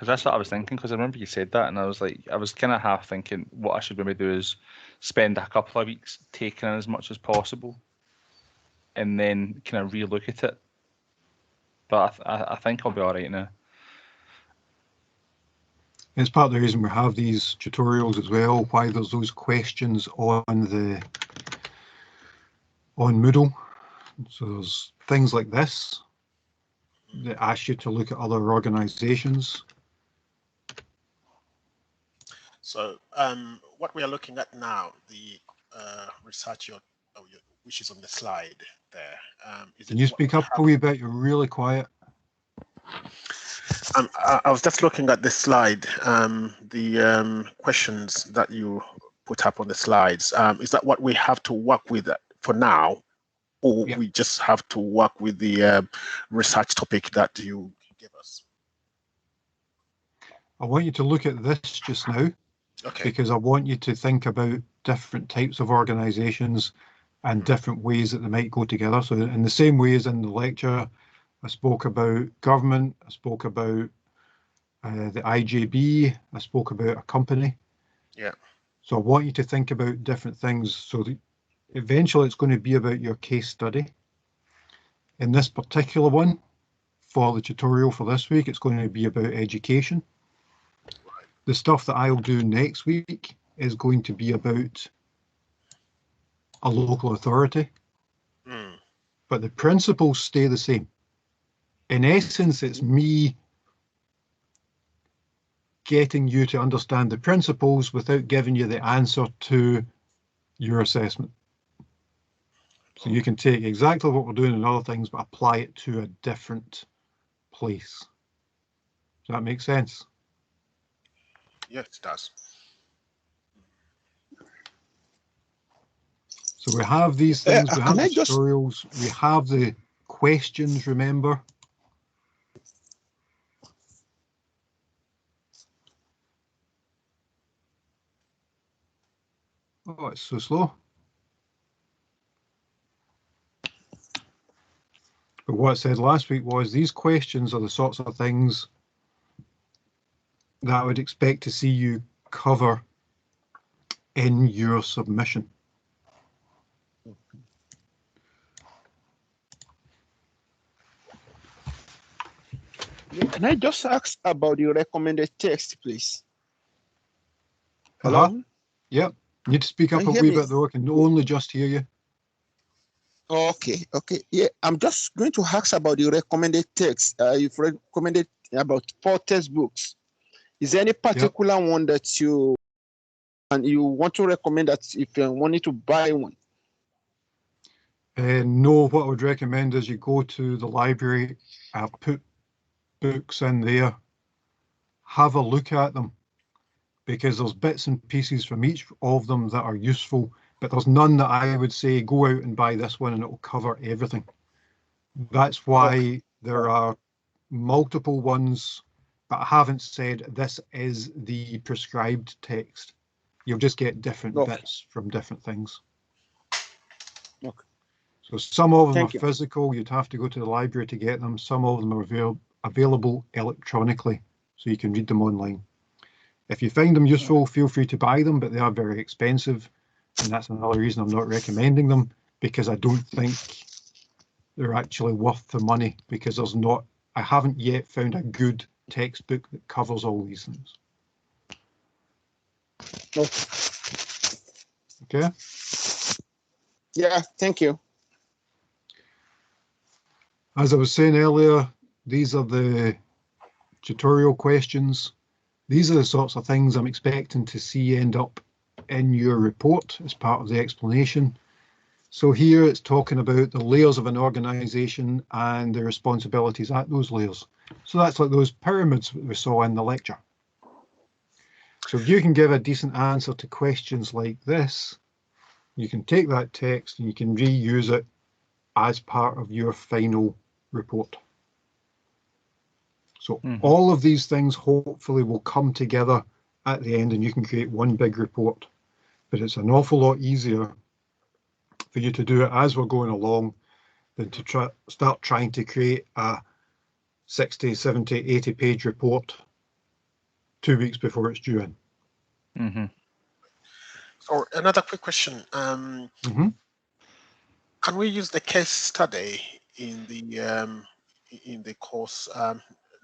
C: that's what I was thinking, because I remember you said that, and I was like, I was kind of half thinking what I should maybe do is spend a couple of weeks taking in as much as possible and then kind of re-look at it. But I think I'll be all right now.
A: It's part of the reason we have these tutorials as well, why there's those questions on Moodle. So there's things like this that ask you to look at other organizations.
B: So what we are looking at now, the research which is on the slide there.
A: Can you speak up a wee bit? You're really quiet.
B: I was just looking at the slide, the questions that you put up on the slides. Is that what we have to work with for now, or we just have to work with the research topic that you give us?
A: I want you to look at this just now, because I want you to think about different types of organizations and different ways that they might go together. So in the same way as in the lecture, I spoke about government, I spoke about the IJB, I spoke about a company.
B: Yeah.
A: So I want you to think about different things, so that eventually it's going to be about your case study. In this particular one, for the tutorial for this week, it's going to be about education. The stuff that I'll do next week is going to be about a local authority. But the principles stay the same. In essence, it's me getting you to understand the principles without giving you the answer to your assessment. So you can take exactly what we're doing in other things, but apply it to a different place. Does that make sense?
B: Yes, it does.
A: So we have these things, we have the tutorials, we have the questions, remember? Oh, it's so slow. But what I said last week was these questions are the sorts of things that I would expect to see you cover in your submission.
F: Can I just ask about the recommended text, please? Hello?
A: Yep. You need to speak up a wee bit though. I can only just hear you.
F: Okay. Yeah, I'm just going to ask about the recommended text. You've recommended about 4 textbooks. Is there any particular one that you want to recommend that if you wanted to buy one?
A: No, what I would recommend is you go to the library, put books in there, have a look at them, because there's bits and pieces from each of them that are useful, but there's none that I would say go out and buy this one and it will cover everything. That's why there are multiple ones, but I haven't said this is the prescribed text. You'll just get different bits from different things. So some of them are physical, you'd have to go to the library to get them. Some of them are available electronically, so you can read them online. If you find them useful, feel free to buy them, but they are very expensive. And that's another reason I'm not recommending them, because I don't think they're actually worth the money, because I haven't yet found a good textbook that covers all these things. Okay.
F: Yeah, thank you.
A: As I was saying earlier, these are the tutorial questions. These are the sorts of things I'm expecting to see end up in your report as part of the explanation. So here it's talking about the layers of an organization and the responsibilities at those layers. So that's like those pyramids that we saw in the lecture. So if you can give a decent answer to questions like this, you can take that text and you can reuse it as part of your final report. So all of these things hopefully will come together at the end and you can create one big report. But it's an awful lot easier for you to do it as we're going along than to start trying to create a 60, 70, 80 page report 2 weeks before it's due in.
B: So another quick question. Can we use the case study in the course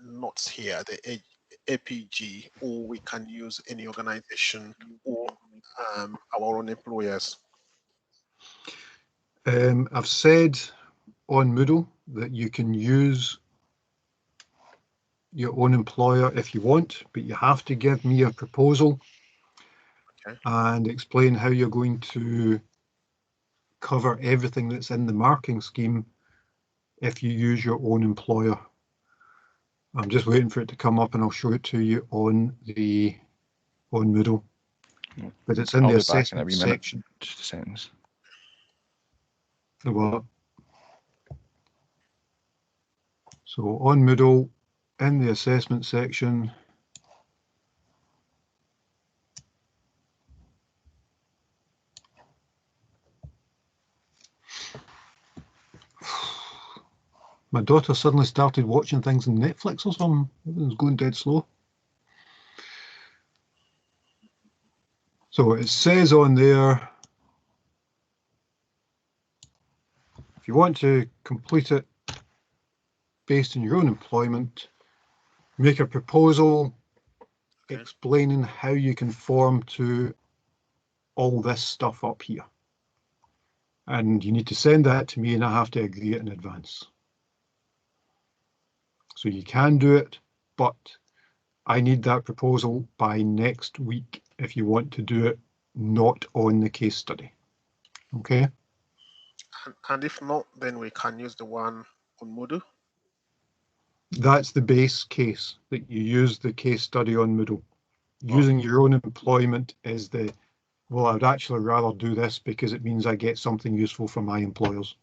B: notes here, the APG, or we can use any organization or our own employers?
A: I've said on Moodle that you can use your own employer if you want, but you have to give me a proposal and explain how you're going to cover everything that's in the marking scheme if you use your own employer. I'm just waiting for it to come up and I'll show it to you on Moodle. But it's in the assessment section.
C: Just a sentence.
A: The what? So on Moodle, in the assessment section, my daughter suddenly started watching things on Netflix or something. It was going dead slow. So it says on there, if you want to complete it based on your own employment, make a proposal explaining how you conform to all this stuff up here. And you need to send that to me and I have to agree it in advance. So you can do it, but I need that proposal by next week if you want to do it not on the case study. Okay?
B: And if not, then we can use the one on Moodle.
A: That's the base case, that you use the case study on Moodle. Using your own employment is well, I'd actually rather do this because it means I get something useful from my employers.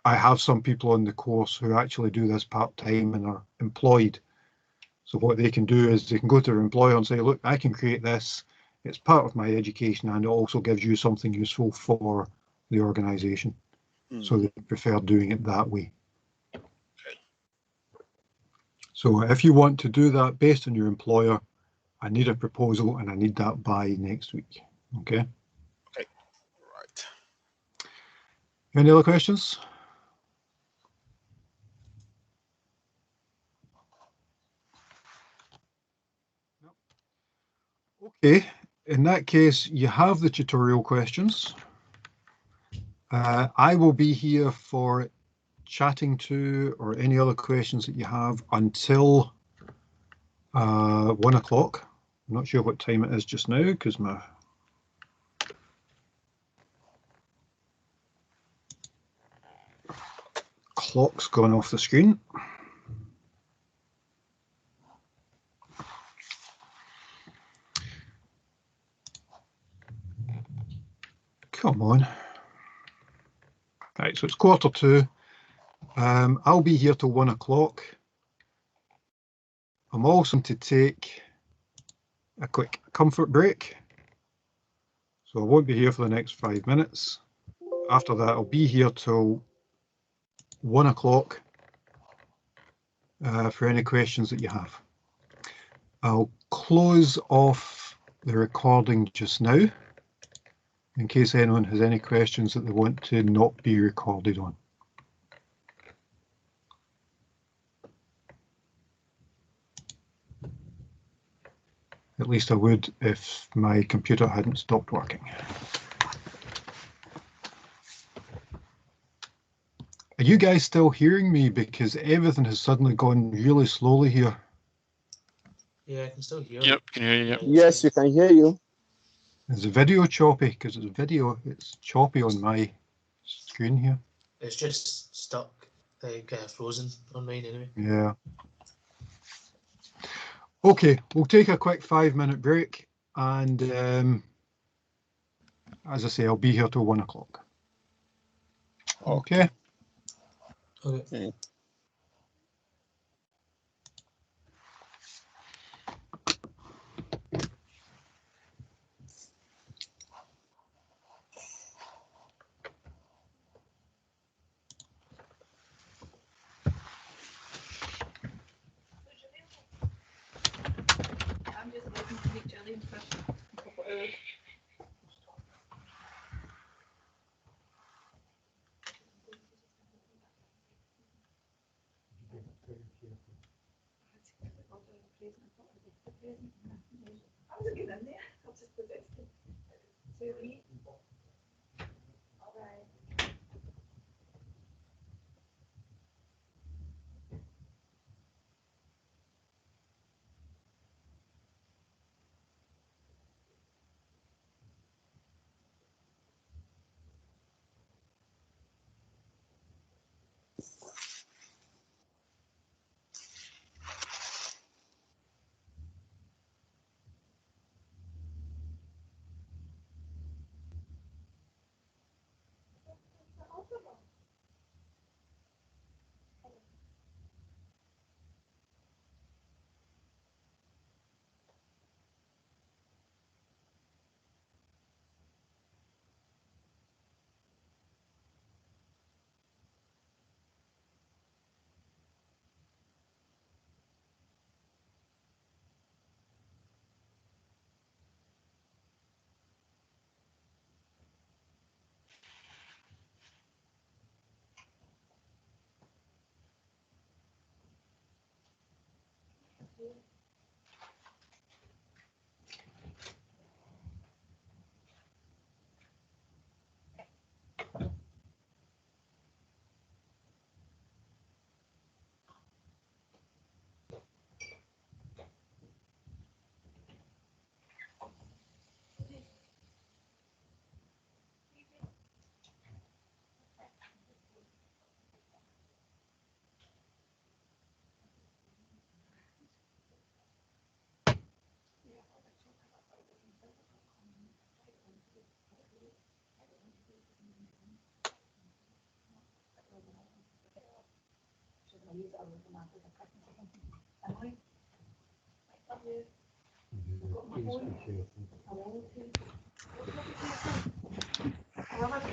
A: I have some people on the course who actually do this part-time and are employed. So what they can do is they can go to their employer and say, look, I can create this. It's part of my education and it also gives you something useful for the organization. So they prefer doing it that way. So if you want to do that based on your employer, I need a proposal and I need that by next week. Okay?
B: Okay, right.
A: Any other questions? Okay, in that case, you have the tutorial questions. I will be here for chatting to or any other questions that you have until 1 o'clock. I'm not sure what time it is just now because my clock's gone off the screen. Come on. Right, so it's 1:45. I'll be here till 1 o'clock. I'm also going to take a quick comfort break. So I won't be here for the next 5 minutes. After that, I'll be here till 1 o'clock for any questions that you have. I'll close off the recording just now in case anyone has any questions that they want to not be recorded on. At least I would if my computer hadn't stopped working. Are you guys still hearing me? Because everything has suddenly gone really slowly here.
D: Yeah, I can still hear.
J: Yep, can hear you. Yep.
F: Yes, we can hear you.
A: Is the video choppy? Because it's choppy on my screen here.
D: It's just stuck, kind of frozen on mine anyway.
A: Yeah. Okay, we'll take a quick 5-minute break, and as I say, I'll be here till 1 o'clock. Okay.
D: Okay.
K: I'm just waiting to meet Jelly in person. A couple hours. I wasn't getting in there. I was just protesting. So we. All right.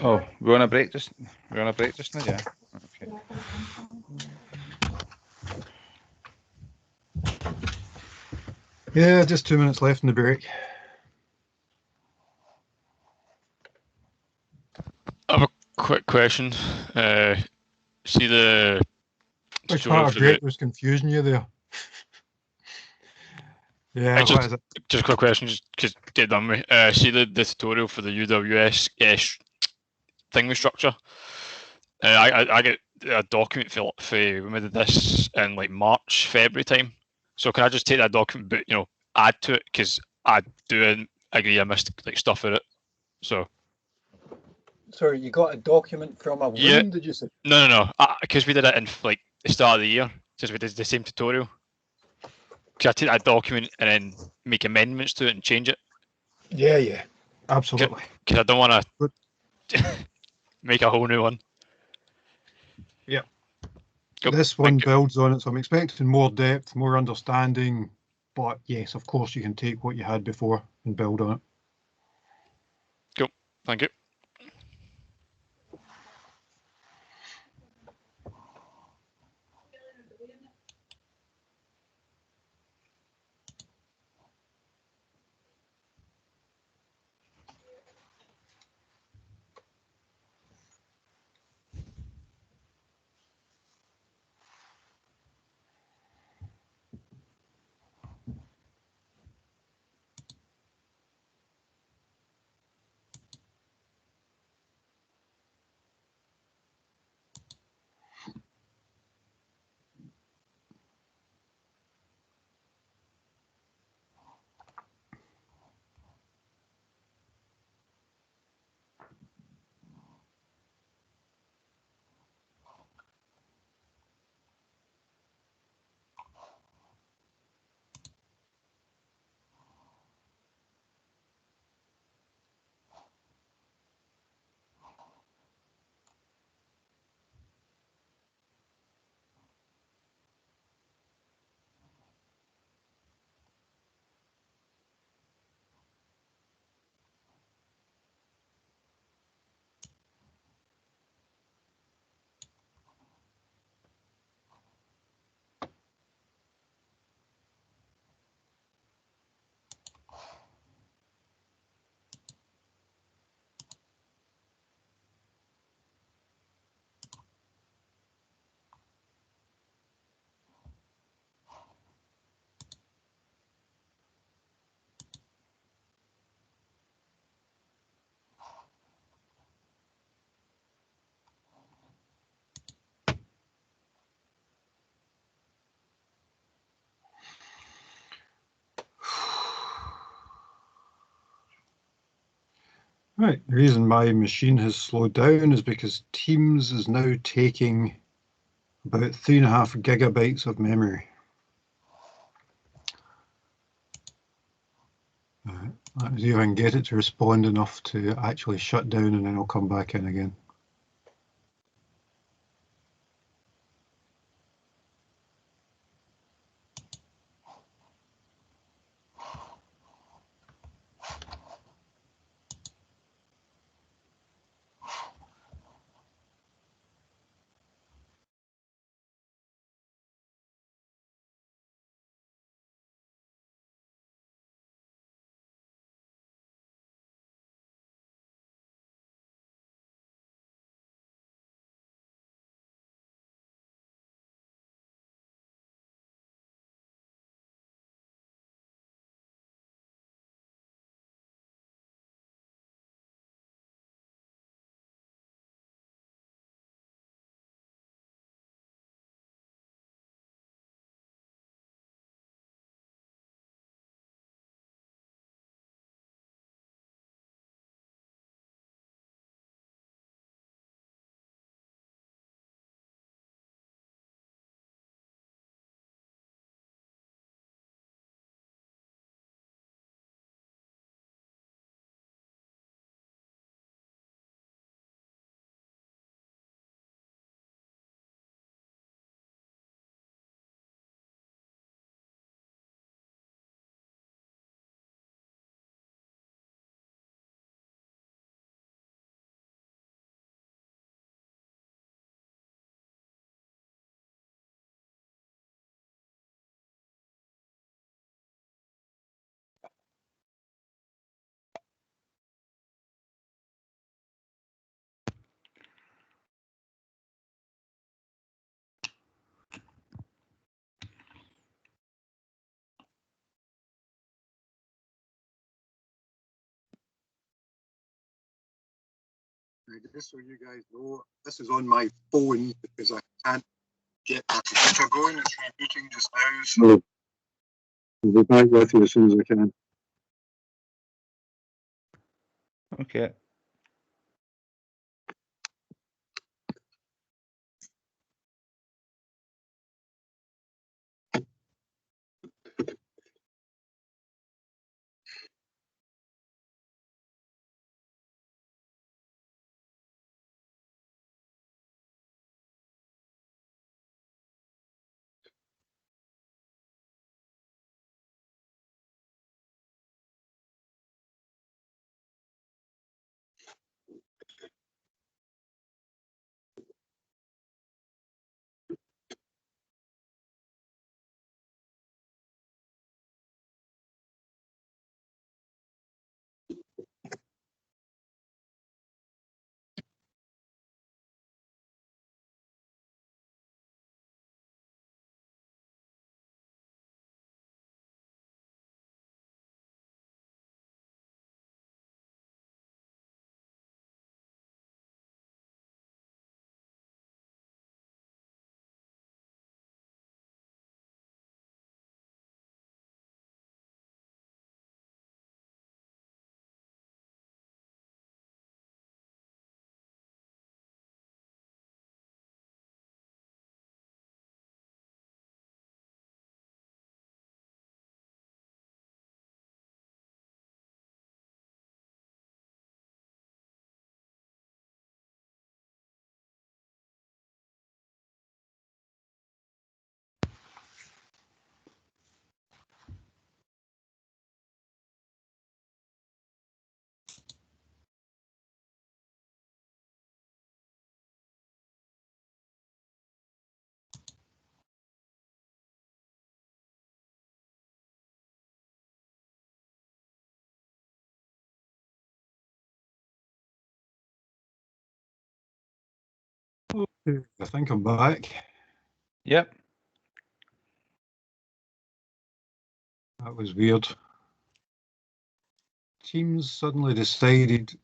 C: Oh, we're on a break just now, yeah. Okay.
A: Yeah, just 2 minutes left in the break.
J: I have a quick question. See the
A: Which
J: tutorial
A: part of
J: for
A: break
J: the
A: was confusing you there? Yeah,
J: just,
A: what is it?
J: just a quick question, just because get done with. See the tutorial for the UWS thing with structure. I get a document for when we did this in like March, February time. So can I just take that document, but add to it, because I do agree I missed like stuff in it. So.
A: Sorry, you got a document from a
J: Yeah.
A: did you say?
J: No. Because we did it in like the start of the year, because we did the same tutorial. Because I take that document and then make amendments to it and change it.
A: Yeah, absolutely.
J: Because I don't want to make a whole new one.
A: Yeah.
J: Cool.
A: This one builds on it, so I'm expecting more depth, more understanding. But yes, of course, you can take what you had before and build on it.
J: Cool. Thank you.
A: Right, the reason my machine has slowed down is because Teams is now taking about 3.5 gigabytes of memory. Let's see if I can get it to respond enough to actually shut down, and then I'll come back in again. Just so you guys know, this is on my phone because I can't get my computer going. It's rebooting just now, so I'll be back with you as soon as I can.
C: Okay.
A: Okay, I think I'm back.
C: Yep.
A: That was weird. Teams suddenly decided